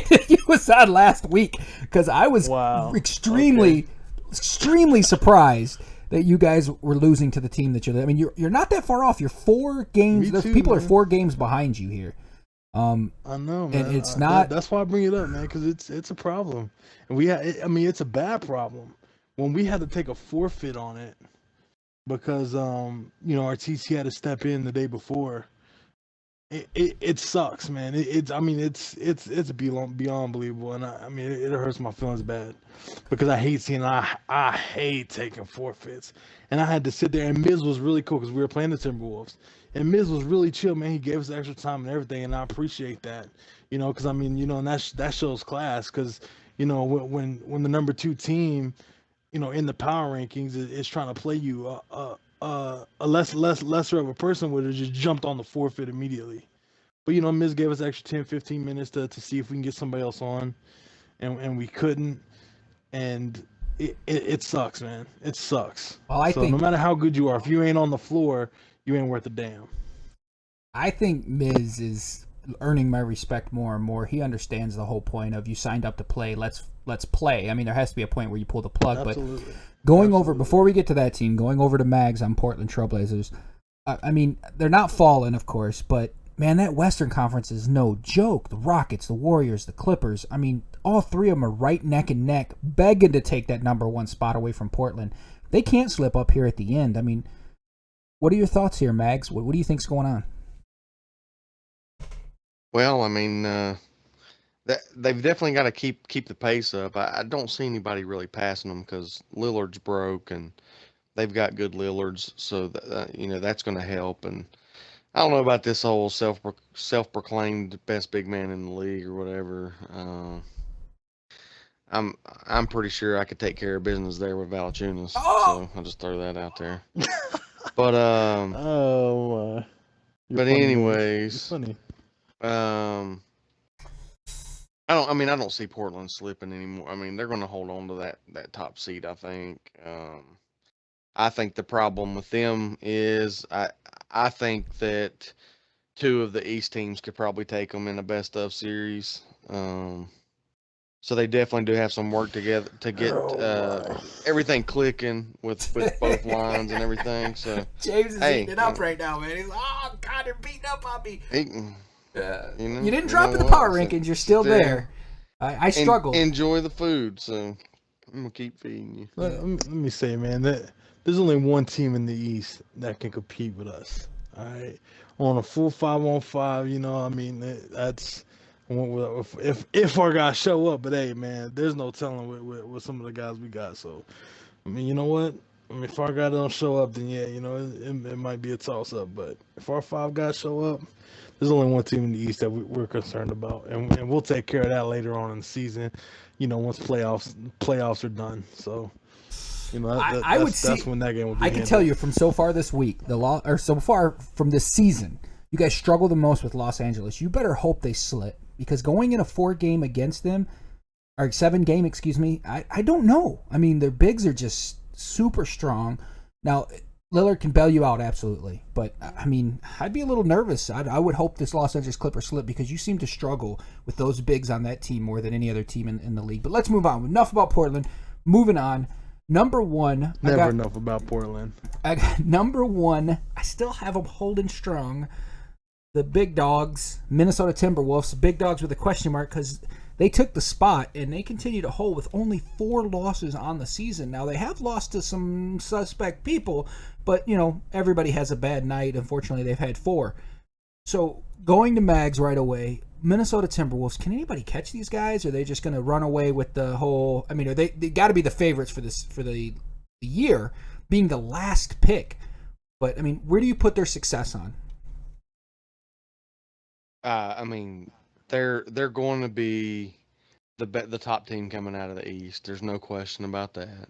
that you was on last week, because I was extremely surprised that you guys were losing to the team that you're. I mean, you're not that far off. You're 4 games. Those people are 4 games behind you here. I know, man. And it's not. That's why I bring it up, man, because it's a problem, and it's a bad problem. When we had to take a forfeit on it because our TC had to step in the day before. It sucks, man. It's beyond believable, and it hurts my feelings bad because I hate seeing. I hate taking forfeits, and I had to sit there. And Miz was really cool because we were playing the Timberwolves, And Miz was really chill, man. He gave us extra time and everything, and I appreciate that. Because I mean, and that shows class. Because when the number two team, in the power rankings is trying to play you, a lesser of a person would have just jumped on the forfeit immediately. But Miz gave us extra 10, 15 minutes to see if we can get somebody else on, and we couldn't. And it sucks, man. It sucks. Well, I So no think matter how good you are, if you ain't on the floor, you ain't worth a damn. Miz is earning my respect more and more. He understands the whole point of you signed up to play. Let's play. I mean, there has to be a point where you pull the plug. Absolutely. But going over before we get to that team, going over to Mags on Portland Trailblazers. I mean, they're not falling, of course, but man, that Western Conference is no joke. The Rockets, the Warriors, the Clippers. I mean, all three of them are right neck and neck, begging to take that number one spot away from Portland. They can't slip up here at the end. I mean, what are your thoughts here, Mags? What do you think's going on? Well, I mean, that they've definitely got to keep the pace up. I don't see anybody really passing them because Lillard's broke and they've got good Lillards, so that's going to help. And I don't know about this whole self-proclaimed best big man in the league or whatever. I'm pretty sure I could take care of business there with Valanciunas, so I'll just throw that out there. But Oh, but funny, anyways, funny. I don't see Portland slipping anymore. I mean, they're going to hold on to that top seed, I think. I think the problem with them is I think that two of the East teams could probably take them in a best of series. So they definitely do have some work together to get everything clicking with both lines and everything. So James is eating it up right now, man. He's like, oh God, they're beating up on me. You didn't drop in the power rankings. You're still there. I struggled. Enjoy the food, so I'm gonna keep feeding you. Let me say, man, that there's only one team in the East that can compete with us. All right, on a full 5-on-5, that's if our guys show up. But hey, man, there's no telling with some of the guys we got. So, you know what? If our guy don't show up, then yeah, it might be a toss up. But if our five guys show up, there's only one team in the East that we're concerned about, and we'll take care of that later on in the season. Once playoffs are done. So. I would see. That's when that game will be. I can tell you from so far this week, so far from this season, you guys struggle the most with Los Angeles. You better hope they slip because going in a 4-game against them, or 7-game, excuse me, I don't know. I mean, their bigs are just super strong. Now, Lillard can bail you out absolutely, but I mean, I'd be a little nervous. I would hope this Los Angeles Clippers slip because you seem to struggle with those bigs on that team more than any other team in the league. But let's move on. Enough about Portland. Moving on. Number one. Never enough about Portland. I got number one. I still have them holding strong. The big dogs, Minnesota Timberwolves, big dogs with a question mark because they took the spot and they continue to hold with only 4 losses on the season. Now, they have lost to some suspect people, but, everybody has a bad night. Unfortunately, they've had 4. So, going to Mags right away, Minnesota Timberwolves, can anybody catch these guys? Or are they just going to run away with the whole... I mean, they got to be the favorites for the year, being the last pick. But, I mean, where do you put their success on? They're going to be the top team coming out of the East. There's no question about that.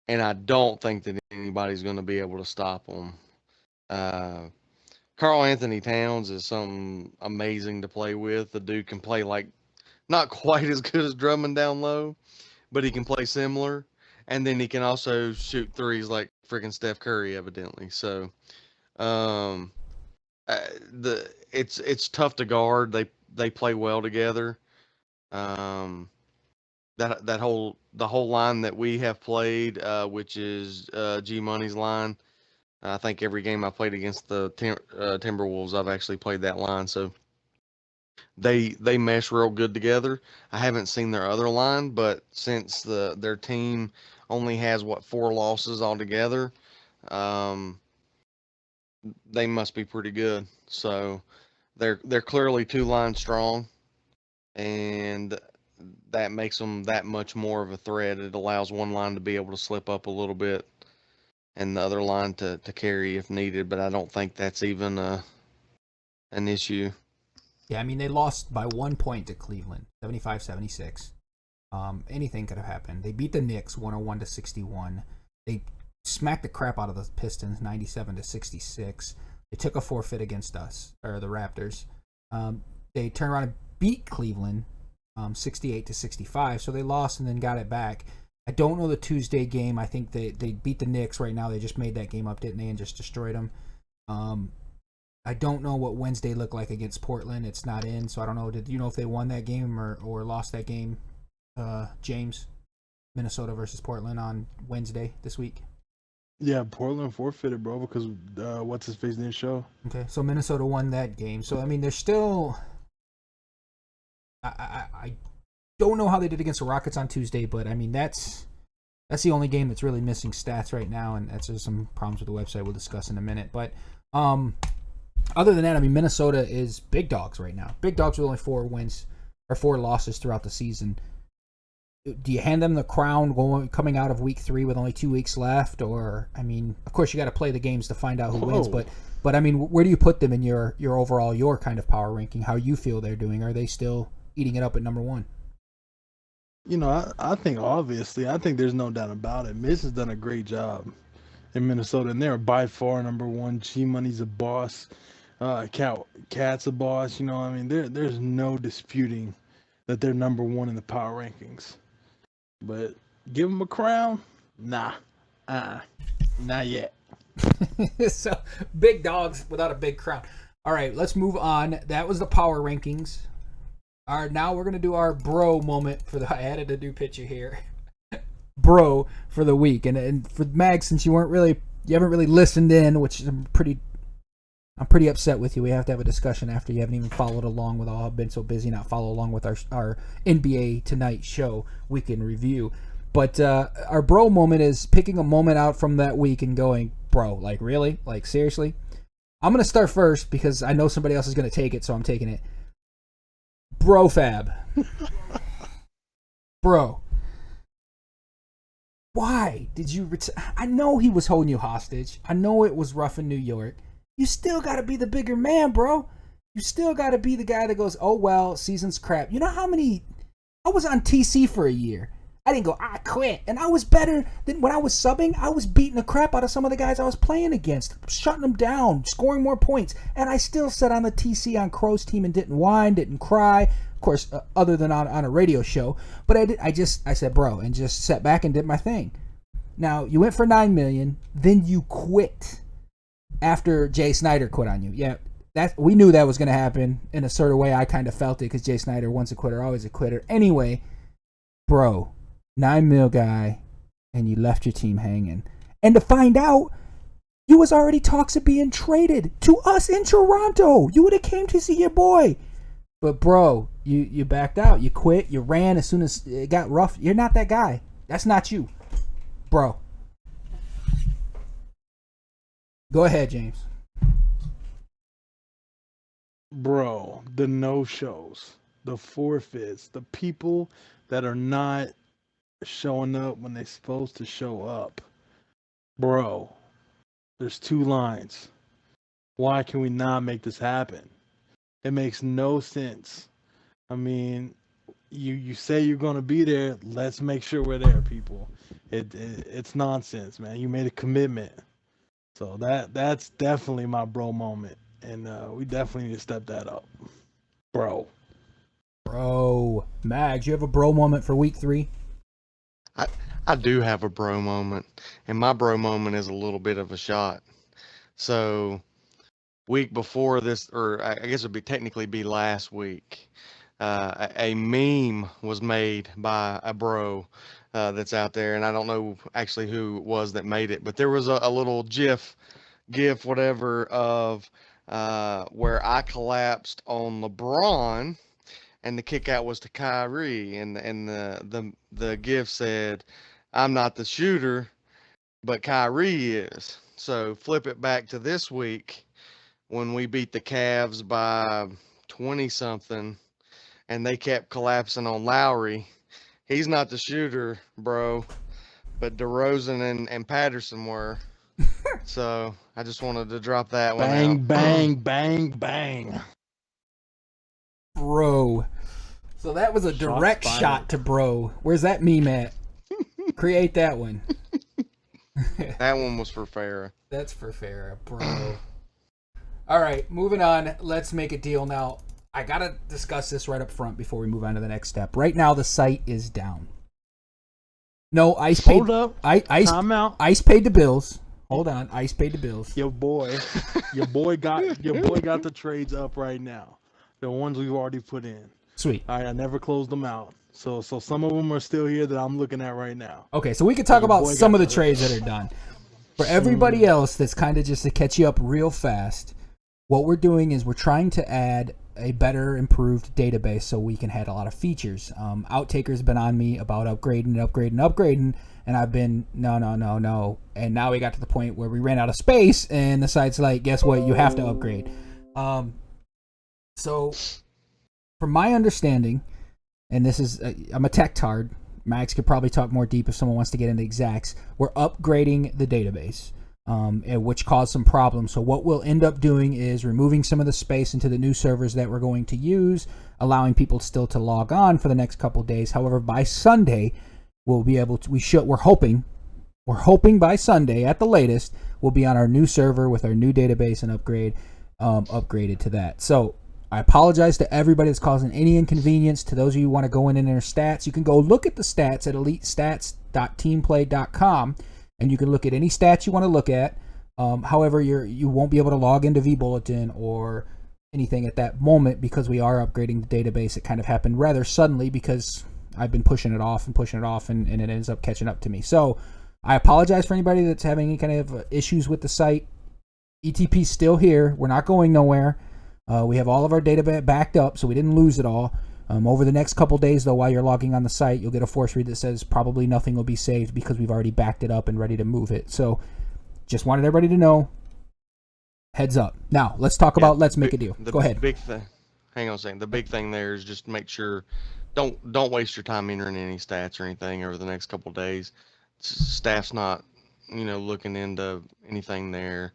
And I don't think that anybody's going to be able to stop them. Karl Anthony Towns is something amazing to play with. The dude can play like not quite as good as Drummond down low, but he can play similar. And then he can also shoot threes like freaking Steph Curry, evidently. So, it's tough to guard. They play well together. The whole line that we have played, which is G Money's line. I think every game I played against the Timberwolves, I've actually played that line. So they mesh real good together. I haven't seen their other line, but since their team only has 4 losses altogether, they must be pretty good. So they're clearly 2 lines strong, and that makes them that much more of a threat. It allows one line to be able to slip up a little bit. and the other line to carry if needed. But I don't think that's even an issue. Yeah, I mean, they lost by 1 point to Cleveland, 75-76. Anything could have happened. They beat the Knicks 101-61. They smacked the crap out of the Pistons 97-66. They took a forfeit against us, or the Raptors. They turned around and beat Cleveland 68-65. So they lost and then got it back. I don't know the Tuesday game. I think they beat the Knicks right now. They just made that game up, didn't they, and just destroyed them. I don't know what Wednesday looked like against Portland. It's not in, so I don't know. Did you know if they won that game or lost that game, James? Minnesota versus Portland on Wednesday this week. Yeah, Portland forfeited, bro, because what's his face didn't show. Okay, so Minnesota won that game. So I mean, they're still. I don't know how they did against the Rockets on Tuesday, but I mean that's the only game that's really missing stats right now, and that's just some problems with the website we'll discuss in a minute. But other than that, I mean, Minnesota is big dogs right now. Big dogs with only 4 wins or 4 losses throughout the season. Do you hand them the crown coming out of week 3 with only 2 weeks left? Or, I mean, of course, you got to play the games to find out who wins. But I mean, where do you put them in your overall, your kind of power ranking? How you feel they're doing? Are they still eating it up at number 1? You know, I think obviously, I think there's no doubt about it. Miz has done a great job in Minnesota, and they're by far number 1. G Money's a boss. Cat's a boss. You know, I mean, there's no disputing that they're number 1 in the power rankings. But give them a crown? Nah. Not yet. So, big dogs without a big crown. All right, let's move on. That was the power rankings. All right, now we're going to do our bro moment for I added a new picture here. Bro for the week. And for Mag, since you haven't really listened in, which I'm pretty upset with you. We have to have a discussion after you haven't even followed along with all. I've been so busy not follow along with our NBA Tonight show weekend review. But our bro moment is picking a moment out from that week and going, bro, like really? Like seriously? I'm going to start first because I know somebody else is going to take it, so I'm taking it. Bro Fab. Bro. Why did you I know he was holding you hostage. I know it was rough in New York. You still got to be the bigger man, bro. You still got to be the guy that goes, oh, well, season's crap. You know how many... I was on TC for a year. I didn't go, I quit. And I was better than when I was subbing. I was beating the crap out of some of the guys I was playing against, shutting them down, scoring more points. And I still sat on the TC on Crow's team and didn't whine, didn't cry. Of course, other than on a radio show. But I said, bro, and just sat back and did my thing. Now, you went for $9 million, then you quit after Jay Snyder quit on you. Yeah, we knew that was going to happen in a sort of way. I kind of felt it because Jay Snyder, once a quitter, always a quitter. Anyway, bro, $9 million guy, and you left your team hanging. And to find out, you was already talks of being traded to us in Toronto. You would have came to see your boy. But, bro, you backed out. You quit. You ran as soon as it got rough. You're not that guy. That's not you. Bro. Go ahead, James. Bro, the no-shows, the forfeits, the people that are not showing up when they're supposed to show up. Bro, there's 2 lines. Why can we not make this happen? It makes no sense. I mean, you say you're going to be there. Let's make sure we're there, people. It's nonsense, man. You made a commitment. So that's definitely my bro moment. And we definitely need to step that up. Bro. Mags, you have a bro moment for week 3? I do have a bro moment. And my bro moment is a little bit of a shot. So week before this, or I guess it would technically be last week, a meme was made by a bro that's out there, and I don't know actually who it was that made it, but there was a little gif whatever of where I collapsed on LeBron, and the kick out was to Kyrie, and the gif said, "I'm not the shooter, but Kyrie is." So flip it back to this week when we beat the Cavs by 20 something and they kept collapsing on Lowry. He's not the shooter, bro, but DeRozan and Patterson were. So I just wanted to drop that one Bang, out. bang, bang, bang. Bro. So that was a Shots direct fired. shot to bro. Where's that meme at? Create that one. That one was for Farrah. That's for Farrah, bro. All right, moving on. Let's make a deal now. I got to discuss this right up front before we move on to the next step. Right now, the site is down. No, Ice paid. Hold up. Ice, Time out. Ice paid the bills. Hold on, Ice paid the bills. Your boy got the trades up right now. The ones we've already put in. Sweet. All right, I never closed them out. So some of them are still here that I'm looking at right now. Okay, so we can talk Your about boy some got of the trades that are done. For everybody else, that's kind of just to catch you up real fast. What we're doing is we're trying to add a better, improved database so we can add a lot of features. Outtaker's been on me about upgrading, and I've been no. And now we got to the point where we ran out of space, and the site's like, guess what? You have to upgrade. So, from my understanding, and this is, I'm a tech tard. Max could probably talk more deep if someone wants to get into exacts. We're upgrading the database, which caused some problems. So what we'll end up doing is removing some of the space into the new servers that we're going to use, allowing people still to log on for the next couple days. However, by Sunday, we'll be able to. We're hoping by Sunday at the latest, we'll be on our new server with our new database and upgraded to that. So I apologize to everybody that's causing any inconvenience. To those of you who want to go in their stats, you can go look at the stats at elitestats.teamplay.com, and you can look at any stats you want to look at. However, you won't be able to log into vBulletin or anything at that moment because we are upgrading the database. It kind of happened rather suddenly because I've been pushing it off, and it ends up catching up to me. So I apologize for anybody that's having any kind of issues with the site. ETP's still here. We're not going nowhere. We have all of our data backed up, so we didn't lose it all. Over the next couple days, though, while you're logging on the site, you'll get a force read that says probably nothing will be saved because we've already backed it up and ready to move it. So just wanted everybody to know. Heads up. Now, let's talk about let's make a deal. Go ahead. Big thing. Hang on a second. The big thing there is just make sure don't waste your time entering any stats or anything over the next couple days. Staff's not, looking into anything there.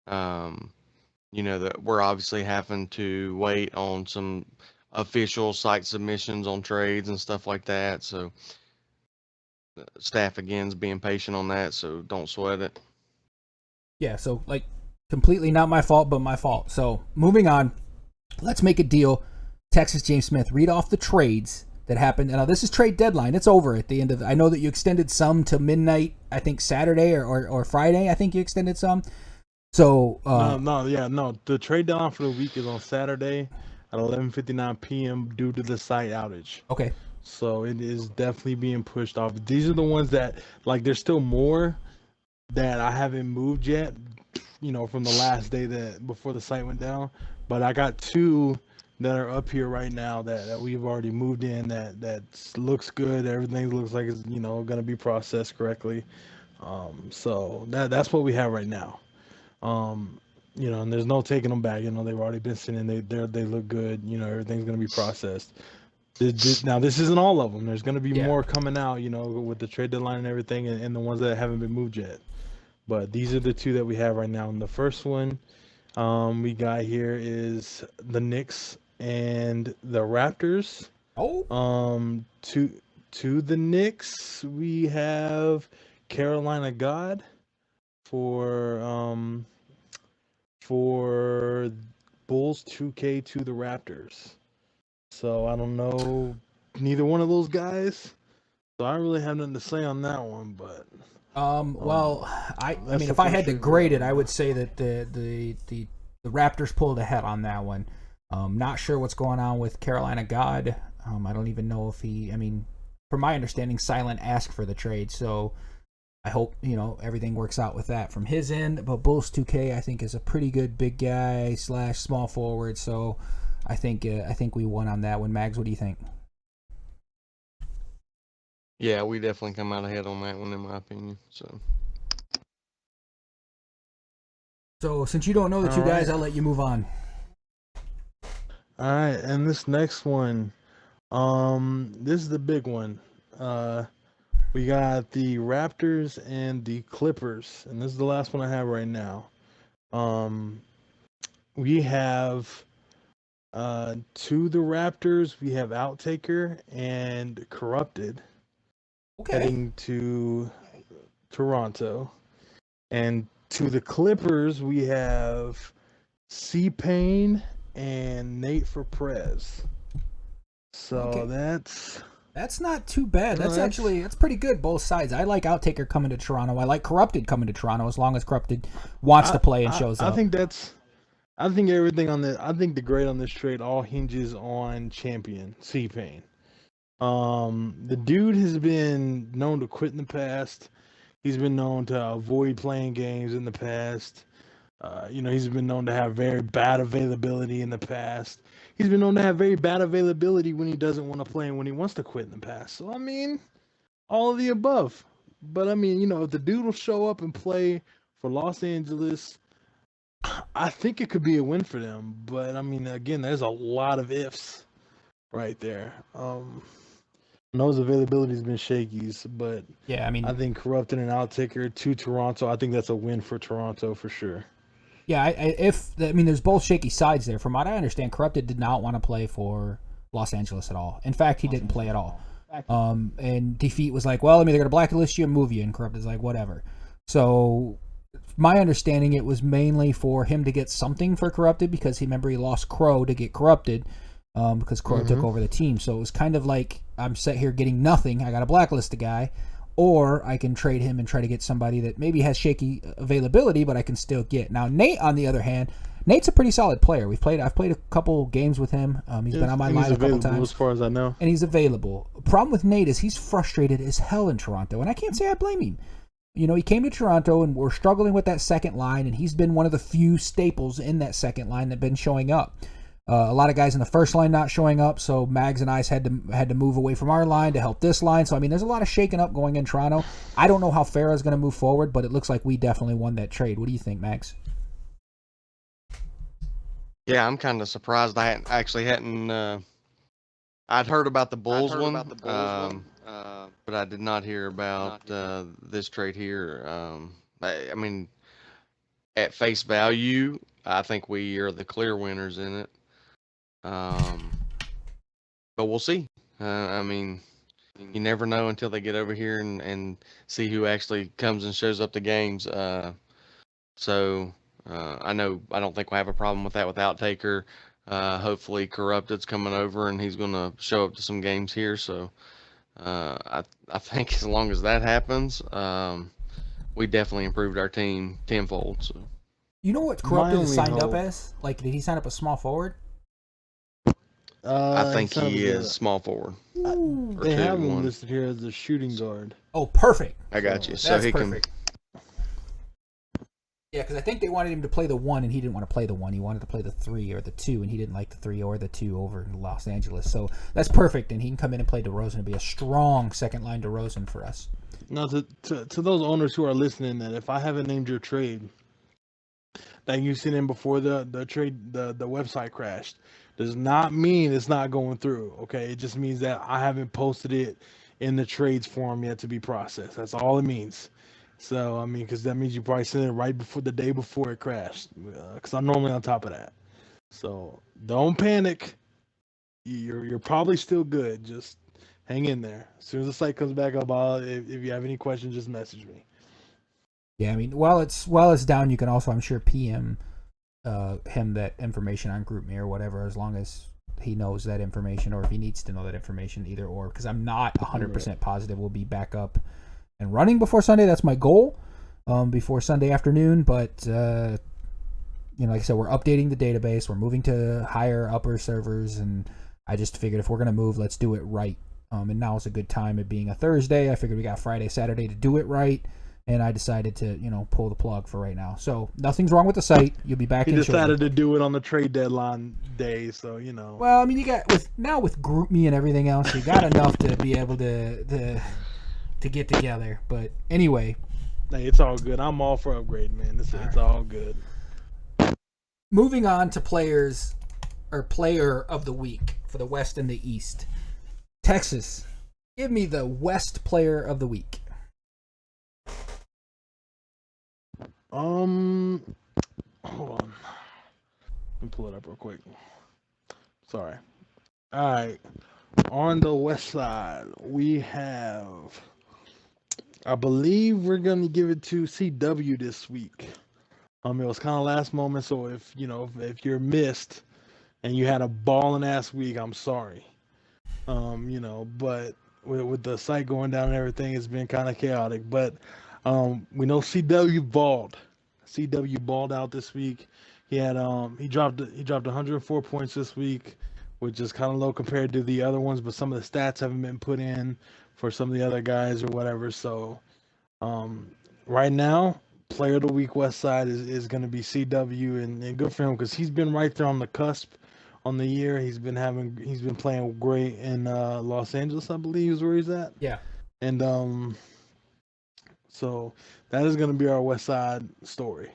That we're obviously having to wait on some official site submissions on trades and stuff like that. So staff again is being patient on that. So don't sweat it. Yeah. So completely not my fault, but my fault. So moving on, let's make a deal. Texas James Smith, read off the trades that happened. Now this is trade deadline. It's over at the end of. I know that you extended some to midnight. I think Saturday or Friday. I think you extended some. So no. The trade deadline for the week is on Saturday at 11:59 p.m. due to the site outage. Okay. So it is definitely being pushed off. These are the ones that there's still more that I haven't moved yet. From the last day before the site went down. But I got two that are up here right now that we've already moved in. That looks good. Everything looks like it's going to be processed correctly. So that's what we have right now. And there's no taking them back. They've already been sent in. They look good. Everything's gonna be processed. Now this isn't all of them. There's gonna be more coming out. With the trade deadline and everything, and the ones that haven't been moved yet. But these are the two that we have right now. And the first one we got here is the Knicks and the Raptors. To the Knicks we have Carolina God for Bulls 2K to the Raptors. So I don't know neither one of those guys. So I don't really have nothing to say on that one, but well, I mean, if I had to grade it, I would say that the Raptors pulled ahead on that one. Not sure what's going on with Carolina God. I don't even know if from my understanding, Silent asked for the trade, so I hope everything works out with that from his end. But Bulls 2K, I think, is a pretty good big guy / small forward. So I think we won on that one. Mags, what do you think? Yeah, we definitely come out ahead on that one, in my opinion. So since you don't know the two guys, I'll let you move on. All right, and this next one, this is the big one. We got the Raptors and the Clippers, and this is the last one I have right now. We have to the Raptors, we have Outtaker and Corrupted heading to Toronto. And to the Clippers, we have C-Pain and Nate for Prez. So that's not too bad. That's pretty good, both sides. I like Outtaker coming to Toronto. I like Corrupted coming to Toronto as long as Corrupted wants to play and shows up. I think the grade on this trade all hinges on champion C-Pain. The dude has been known to quit in the past. He's been known to avoid playing games in the past. He's been known to have very bad availability in the past. He's been known to have very bad availability when he doesn't want to play and when he wants to quit in the past. So, I mean, all of the above. But, I mean, if the dude will show up and play for Los Angeles, I think it could be a win for them. But, I mean, again, there's a lot of ifs right there. I know his availability has been shaky, but yeah, I Yeah, there's both shaky sides there. From what I understand, Corrupted did not want to play for Los Angeles at all. In fact, he didn't play at all. And Defeat was like, well, I mean, they're going to blacklist you and move you. And Corrupted's like, whatever. So my understanding, it was mainly for him to get something for Corrupted because he lost Crow to get Corrupted because Crow took over the team. So it was kind of like, I'm set here getting nothing. I got to blacklist the guy. Or I can trade him and try to get somebody that maybe has shaky availability, but I can still get. Now, Nate, on the other hand, Nate's a pretty solid player. I've played a couple games with him. He's been on my line a couple times. As far as I know. And he's available. Problem with Nate is he's frustrated as hell in Toronto, and I can't say I blame him. He came to Toronto, and we're struggling with that second line, and he's been one of the few staples in that second line that have been showing up. A lot of guys in the first line not showing up, so Mags and I had to move away from our line to help this line. So, I mean, there's a lot of shaking up going in Toronto. I don't know how Farah's going to move forward, but it looks like we definitely won that trade. What do you think, Mags? Yeah, I'm kind of surprised. I hadn't. I'd heard about the Bulls one, but I did not hear about this trade here. I mean, at face value, I think we are the clear winners in it. But we'll see. I mean, you never know until they get over here and see who actually comes and shows up to games. I don't think we'll have a problem with that with Outtaker. Hopefully Corrupted's coming over and he's going to show up to some games here. So I think as long as that happens, we definitely improved our team tenfold. So. You know what Corrupted is signed up as? Like, did he sign up a small forward? I think he is small forward. They have him listed here as a shooting guard. Oh, perfect. I got you. So that's he perfect. Yeah, because I think they wanted him to play the 1, and he didn't want to play the 1. He wanted to play the 3 or the 2, and he didn't like the 3 or the 2 over in Los Angeles. So that's perfect, and he can come in and play DeRozan and be a strong second-line DeRozan for us. Now, to those owners who are listening, that if I haven't named your trade that you sent in before the trade, the website crashed, does not mean it's not going through, okay? It just means that I haven't posted it in the trades form yet to be processed. That's all it means. So, I mean, because that means you probably sent it right before the day before it crashed, because I'm normally on top of that. So, don't panic. You're probably still good. Just hang in there. As soon as the site comes back up, if you have any questions, just message me. Yeah, I mean, while it's down, you can also, I'm sure, PM him that information on GroupMe or whatever, as long as he knows that information, or if he needs to know that information, either or. Because I'm not 100% positive we'll be back up and running before Sunday. That's my goal, before Sunday afternoon. But like I said, we're updating the database. We're moving to higher upper servers, and I just figured if we're gonna move, let's do it right. And now is a good time, it being a Thursday. I figured we got Friday, Saturday to do it right. And I decided to, pull the plug for right now. So nothing's wrong with the site. You'll be back in. He decided to do it on the trade deadline day, so Well, I mean, you got with GroupMe and everything else, you got enough to be able to get together. But anyway, hey, it's all good. I'm all for upgrading, man. It's all good. Moving on to player of the week for the West and the East. Texas Give me the West Player of the Week. Hold on. Let me pull it up real quick. Sorry. All right. On the West side, we have. I believe we're gonna give it to CW this week. It was kind of last moment, so if you're missed and you had a balling ass week, I'm sorry. But with the site going down and everything, it's been kind of chaotic. But we know CW balled. CW balled out this week. He dropped 104 points this week, which is kind of low compared to the other ones. But some of the stats haven't been put in for some of the other guys or whatever. So right now, Player of the Week West Side is going to be CW, and good for him because he's been right there on the cusp on the year. He's been playing great in Los Angeles, I believe, is where he's at. Yeah. And so that is going to be our West Side story.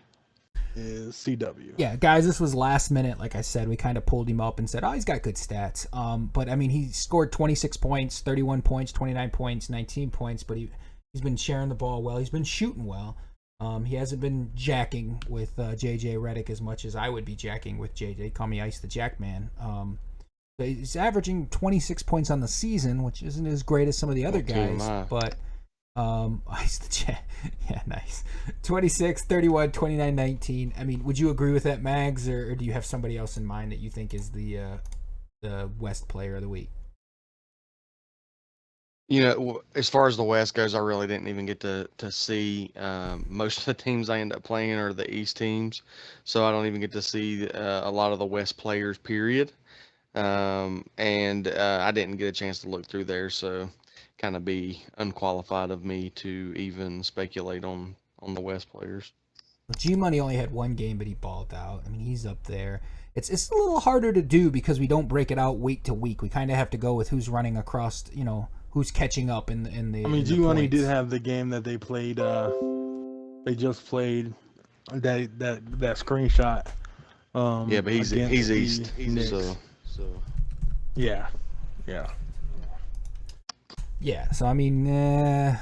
Is CW. Yeah, guys, this was last minute. Like I said, we kind of pulled him up and said, oh, he's got good stats. But I mean, he scored 26 points, 31 points, 29 points, 19 points. But he's been sharing the ball well. He's been shooting well. He hasn't been jacking with JJ Redick as much as I would be jacking with JJ. Call me Ice the Jack Man. So he's averaging 26 points on the season, which isn't as great as some of the other guys. But Ice the Jack, yeah, nice. 26, 31, 29, 19. I mean, would you agree with that, Mags, or do you have somebody else in mind that you think is the West Player of the Week? As far as the West goes, I really didn't even get to see most of the teams I end up playing are the East teams, so I don't even get to see a lot of the West players, period. And I didn't get a chance to look through there, so kind of be unqualified of me to even speculate on the West players. G Money only had one game, but he balled out. I mean, he's up there. It's a little harder to do because we don't break it out week to week. We kind of have to go with who's running across, who's catching up in the. I mean, G-Money did have the game that they played. They just played that screenshot. Yeah, but he's East. So. Yeah. Yeah. So I mean,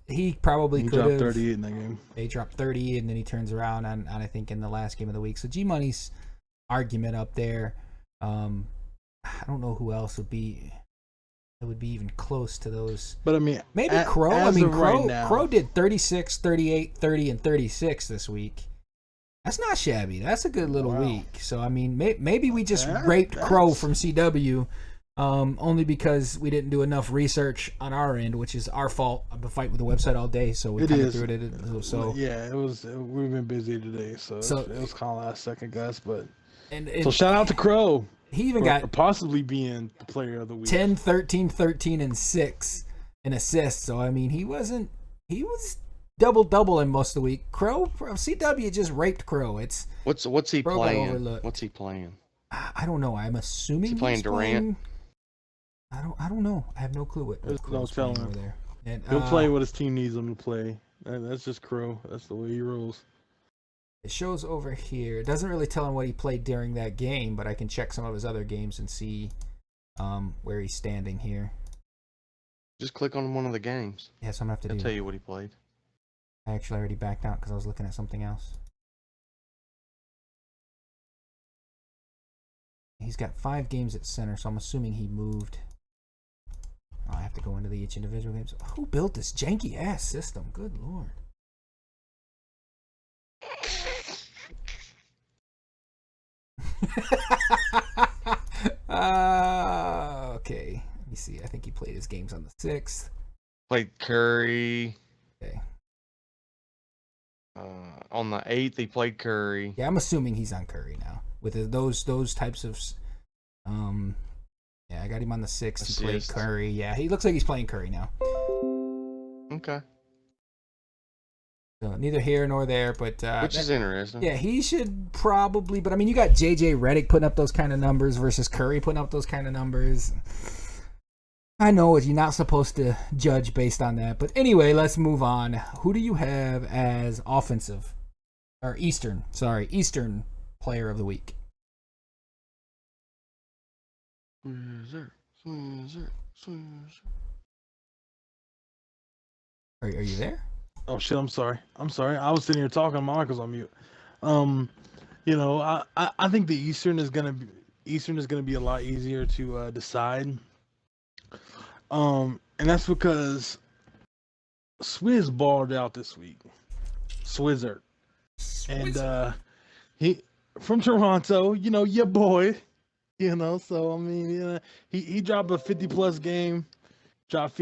he probably could have dropped 38 in that game. They dropped 30, and then he turns around on I think in the last game of the week. So G Money's argument up there. I don't know who else would be even close to those. But I mean, maybe Crow. I mean, Crow did 36, 38, 30, and 36 this week. That's not shabby. That's a good little week. So I mean, maybe we just raped Crow from CW, only because we didn't do enough research on our end, which is our fault. I've been fighting with the website all day, so we kind of threw it. So yeah, it was. We've been busy today, so it was kind of last second guess, but. And so shout out to Crow. He even got possibly being the Player of the Week. 10, 13, 13, and 6 in assists. So I mean, he was double in most of the week. Crow CW just raped Crow. It's what's he playing? What's he playing? I don't know. I'm assuming he's playing Durant. I don't know. I have no clue what Crow's playing over there. And, he'll play what his team needs him to play. That's just Crow. That's the way he rolls. It shows over here. It doesn't really tell him what he played during that game, but I can check some of his other games and see where he's standing here. Just click on one of the games. Yeah, so I'm going to have to do I'll tell you what he played. I actually already backed out because I was looking at something else. He's got 5 games at center, so I'm assuming he moved. I have to go into each individual games. Who built this janky-ass system? Good Lord. Okay. Let me see. I think he played his games on the 6th. Played Curry. Okay. On the 8th, he played Curry. Yeah, I'm assuming he's on Curry now. With those types of... Yeah, I got him on the 6th. He played Curry. Yeah, he looks like he's playing Curry now. Okay. So neither here nor there, but which is interesting. Yeah, he should probably. But I mean, you got JJ Redick putting up those kind of numbers versus Curry putting up those kind of numbers. I know you're not supposed to judge based on that, but anyway, let's move on. Who do you have as offensive or Eastern Player of the Week? Where is there? Swizzer. Are you there? Oh shit! I'm sorry. I was sitting here talking. My mic was on mute. I think the Eastern is gonna be a lot easier to decide. And that's because Swizz balled out this week. Swizzer. And he from Toronto, your boy. So I mean, he dropped a 50+ game, dropped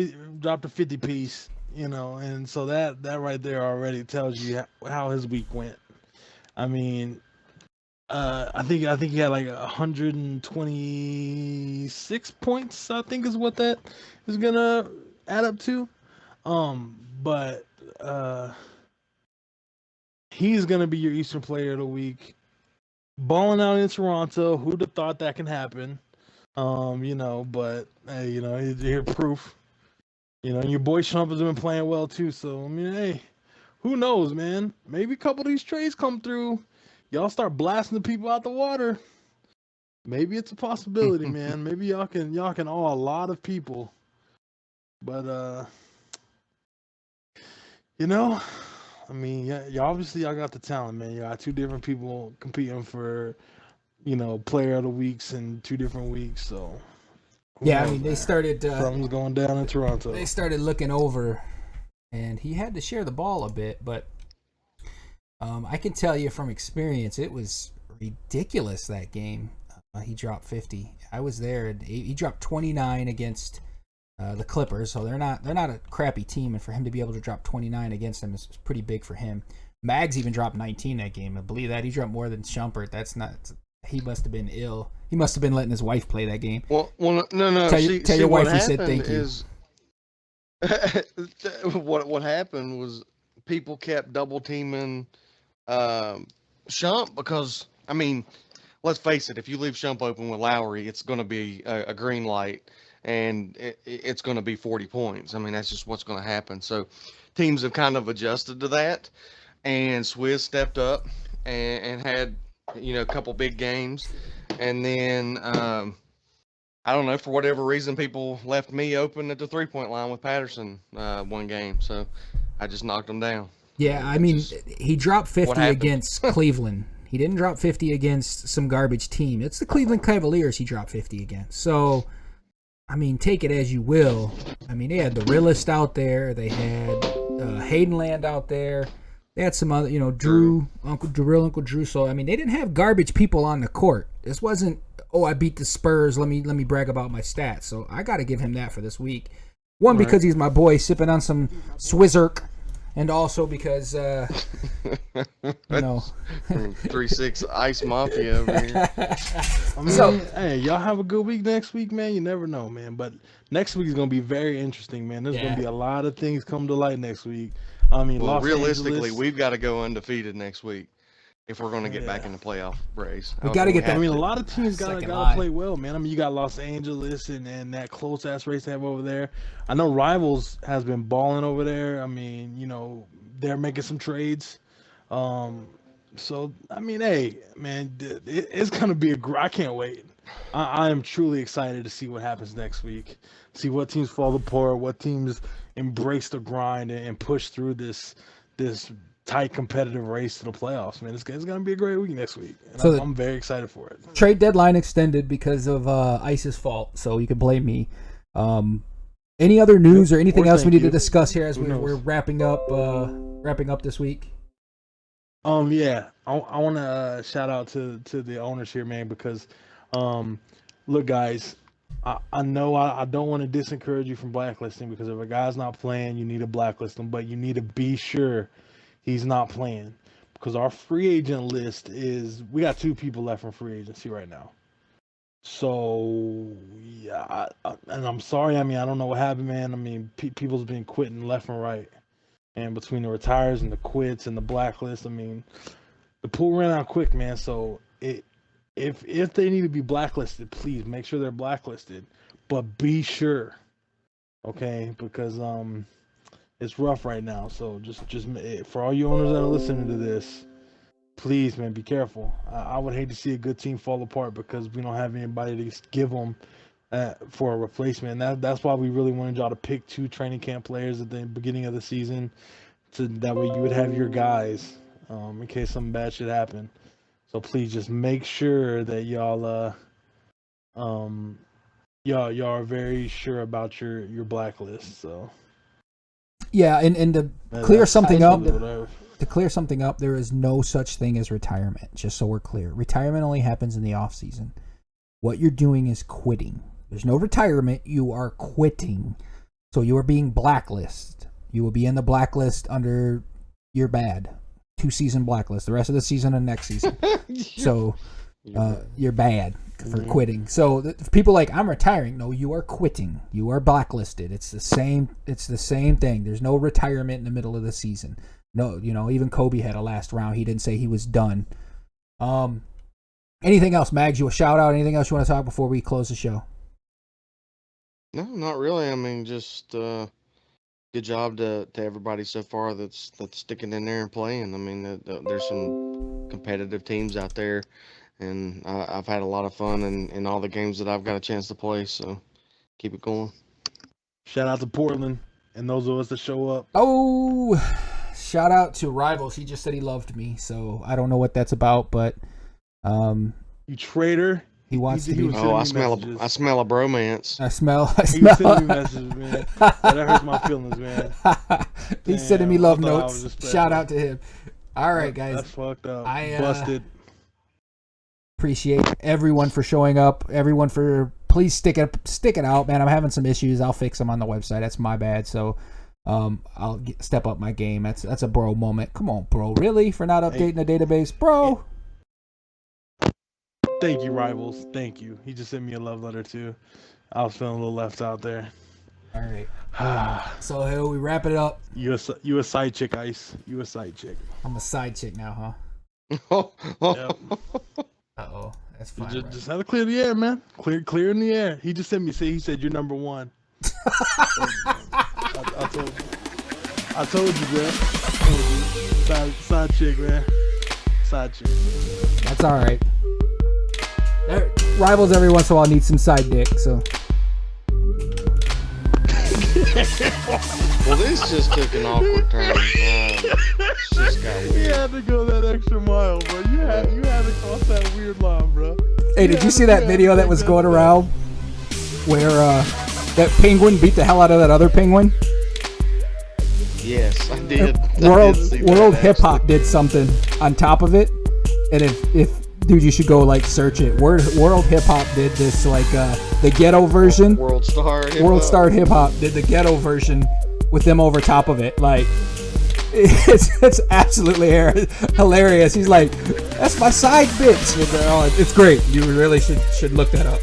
a 50 piece, and so that right there already tells you how his week went. I mean, I think he had like 126 points. I think is what that is gonna add up to. But he's gonna be your Eastern Player of the Week. Balling out in Toronto. Who'd have thought that can happen? But hey, here's proof. And your boy Trump has been playing well too. So I mean, hey, who knows, man? Maybe a couple of these trades come through. Y'all start blasting the people out the water. Maybe it's a possibility, man. Maybe y'all can awe a lot of people. But I mean, y'all obviously y'all got the talent, man. You got two different people competing for, player of the weeks in 2 different weeks. So Yeah, I mean, they started. Something's going down in Toronto. They started looking over, and he had to share the ball a bit, but I can tell you from experience, it was ridiculous that game. He dropped 50. I was there, and he dropped 29 against the Clippers, so they're not a crappy team, and for him to be able to drop 29 against them is pretty big for him. Mags even dropped 19 that game. I believe that he dropped more than Shumpert. That's not. He must have been ill. He must have been letting his wife play that game. Well, no. Tell your wife we said thank you. What happened was people kept double teaming Shump because, I mean, let's face it, if you leave Shump open with Lowry, it's going to be a green light, and it's going to be 40 points. I mean, that's just what's going to happen. So teams have kind of adjusted to that, and Swizz stepped up and had, a couple big games. And then, I don't know, for whatever reason, people left me open at the 3-point line with Patterson one game. So I just knocked him down. Yeah, I mean, he dropped 50 against Cleveland. He didn't drop 50 against some garbage team. It's the Cleveland Cavaliers he dropped 50 against. So, I mean, take it as you will. I mean, they had the Realist out there. They had Haydenland out there. They had some other, Drew, Uncle Drew. So, I mean, they didn't have garbage people on the court. This wasn't, I beat the Spurs. Let me brag about my stats. So, I got to give him that for this week. One, because he's my boy sipping on some Swizzerk. And also because, 3-6 Ice Mafia over here. I mean, hey, y'all have a good week next week, man. You never know, man. But next week is going to be very interesting, man. There's going to be a lot of things come to light next week. I mean, realistically, we've got to go undefeated next week if we're going to get back in the playoff race. We got to get that. I mean, a lot of teams got to play well, man. I mean, you got Los Angeles and that close-ass race they have over there. I know Rivals has been balling over there. I mean, they're making some trades. So, I mean, hey, man, it's going to be I can't wait. I am truly excited to see what happens next week. See what teams fall apart, what teams embrace the grind and push through this tight competitive race to the playoffs, man. It's going to be a great week next week. And so I'm very excited for it. Trade deadline extended because of Ice's fault, so you can blame me. Any other news or anything else we need to discuss here as we're wrapping up this week? Yeah, I want to shout out to the owners here, man, because look, guys, I know I don't want to disencourage you from blacklisting, because if a guy's not playing, you need to blacklist him, but you need to be sure he's not playing, because our free agent list we got 2 people left from free agency right now. So yeah, and I'm sorry. I mean, I don't know what happened, man. I mean, people's been quitting left and right, and between the retires and the quits and the blacklist, I mean, the pool ran out quick, man. So if they need to be blacklisted, please make sure they're blacklisted, but be sure, okay? Because it's rough right now. So just for all you owners that are listening to this, please, man, be careful. I would hate to see a good team fall apart because we don't have anybody to give them for a replacement. That's why we really wanted y'all to pick 2 training camp players at the beginning of the season, so that way you would have your guys in case something bad should happen. So please just make sure that y'all y'all are very sure about your blacklist. So Yeah, and to clear something up, whatever. to clear something up, there is no such thing as retirement. Just so we're clear, retirement only happens in the off season. What you're doing is quitting. There's no retirement. You are quitting. So you are being blacklisted. You will be in the blacklist under you're bad. 2-season blacklist. The rest of the season and next season. So you're bad for quitting. So people like, I'm retiring. No, you are quitting. You are blacklisted. It's the same thing. There's no retirement in the middle of the season. No, even Kobe had a last round. He didn't say he was done. Anything else, Mags? You a shout out? Anything else you want to talk before we close the show? No, not really. I mean, just good job to everybody so far that's sticking in there and playing. I mean, there's some competitive teams out there, and I've had a lot of fun in all the games that I've got a chance to play. So keep it going. Shout out to Portland and those of us that show up. Oh, shout out to Rivals. He just said he loved me, so I don't know what that's about, but you traitor. He wants to be. Oh, I smell a bromance. I smell. He was sending me messages, man. That hurts my feelings, man. He's sending me love notes. Shout out to him. All right, guys. That's fucked up. Busted. Appreciate everyone for showing up. Everyone for please stick it out, man. I'm having some issues. I'll fix them on the website. That's my bad. So, I'll step up my game. That's a bro moment. Come on, bro. Really? For not updating the database, bro. Thank you, Rivals. Thank you. He just sent me a love letter too. I was feeling a little left out there. All right. So here we wrap it up. You a side chick, Ice. You a side chick. I'm a side chick now, huh? Yep. Uh-oh. That's fine. Just have to clear the air, man. Clear in the air. He just sent me. He said you're number 1. I told you, man. Side chick, man. Side chick. That's all right. Rivals every once in a while need some side dick, so. Well, this just took an awkward turn. It's just got weird. You had to go that extra mile, bro. You had to cross that weird line, bro. Hey, did you see that video that was going around where that penguin beat the hell out of that other penguin? Yes, I did. World Hip Hop did something on top of it, and if dude, you should go like search it. World Hip Hop did this like the ghetto version. World Star Hip Hop did the ghetto version with them over top of it. Like it's absolutely hilarious. He's like, "That's my side bitch." It's great. You really should look that up.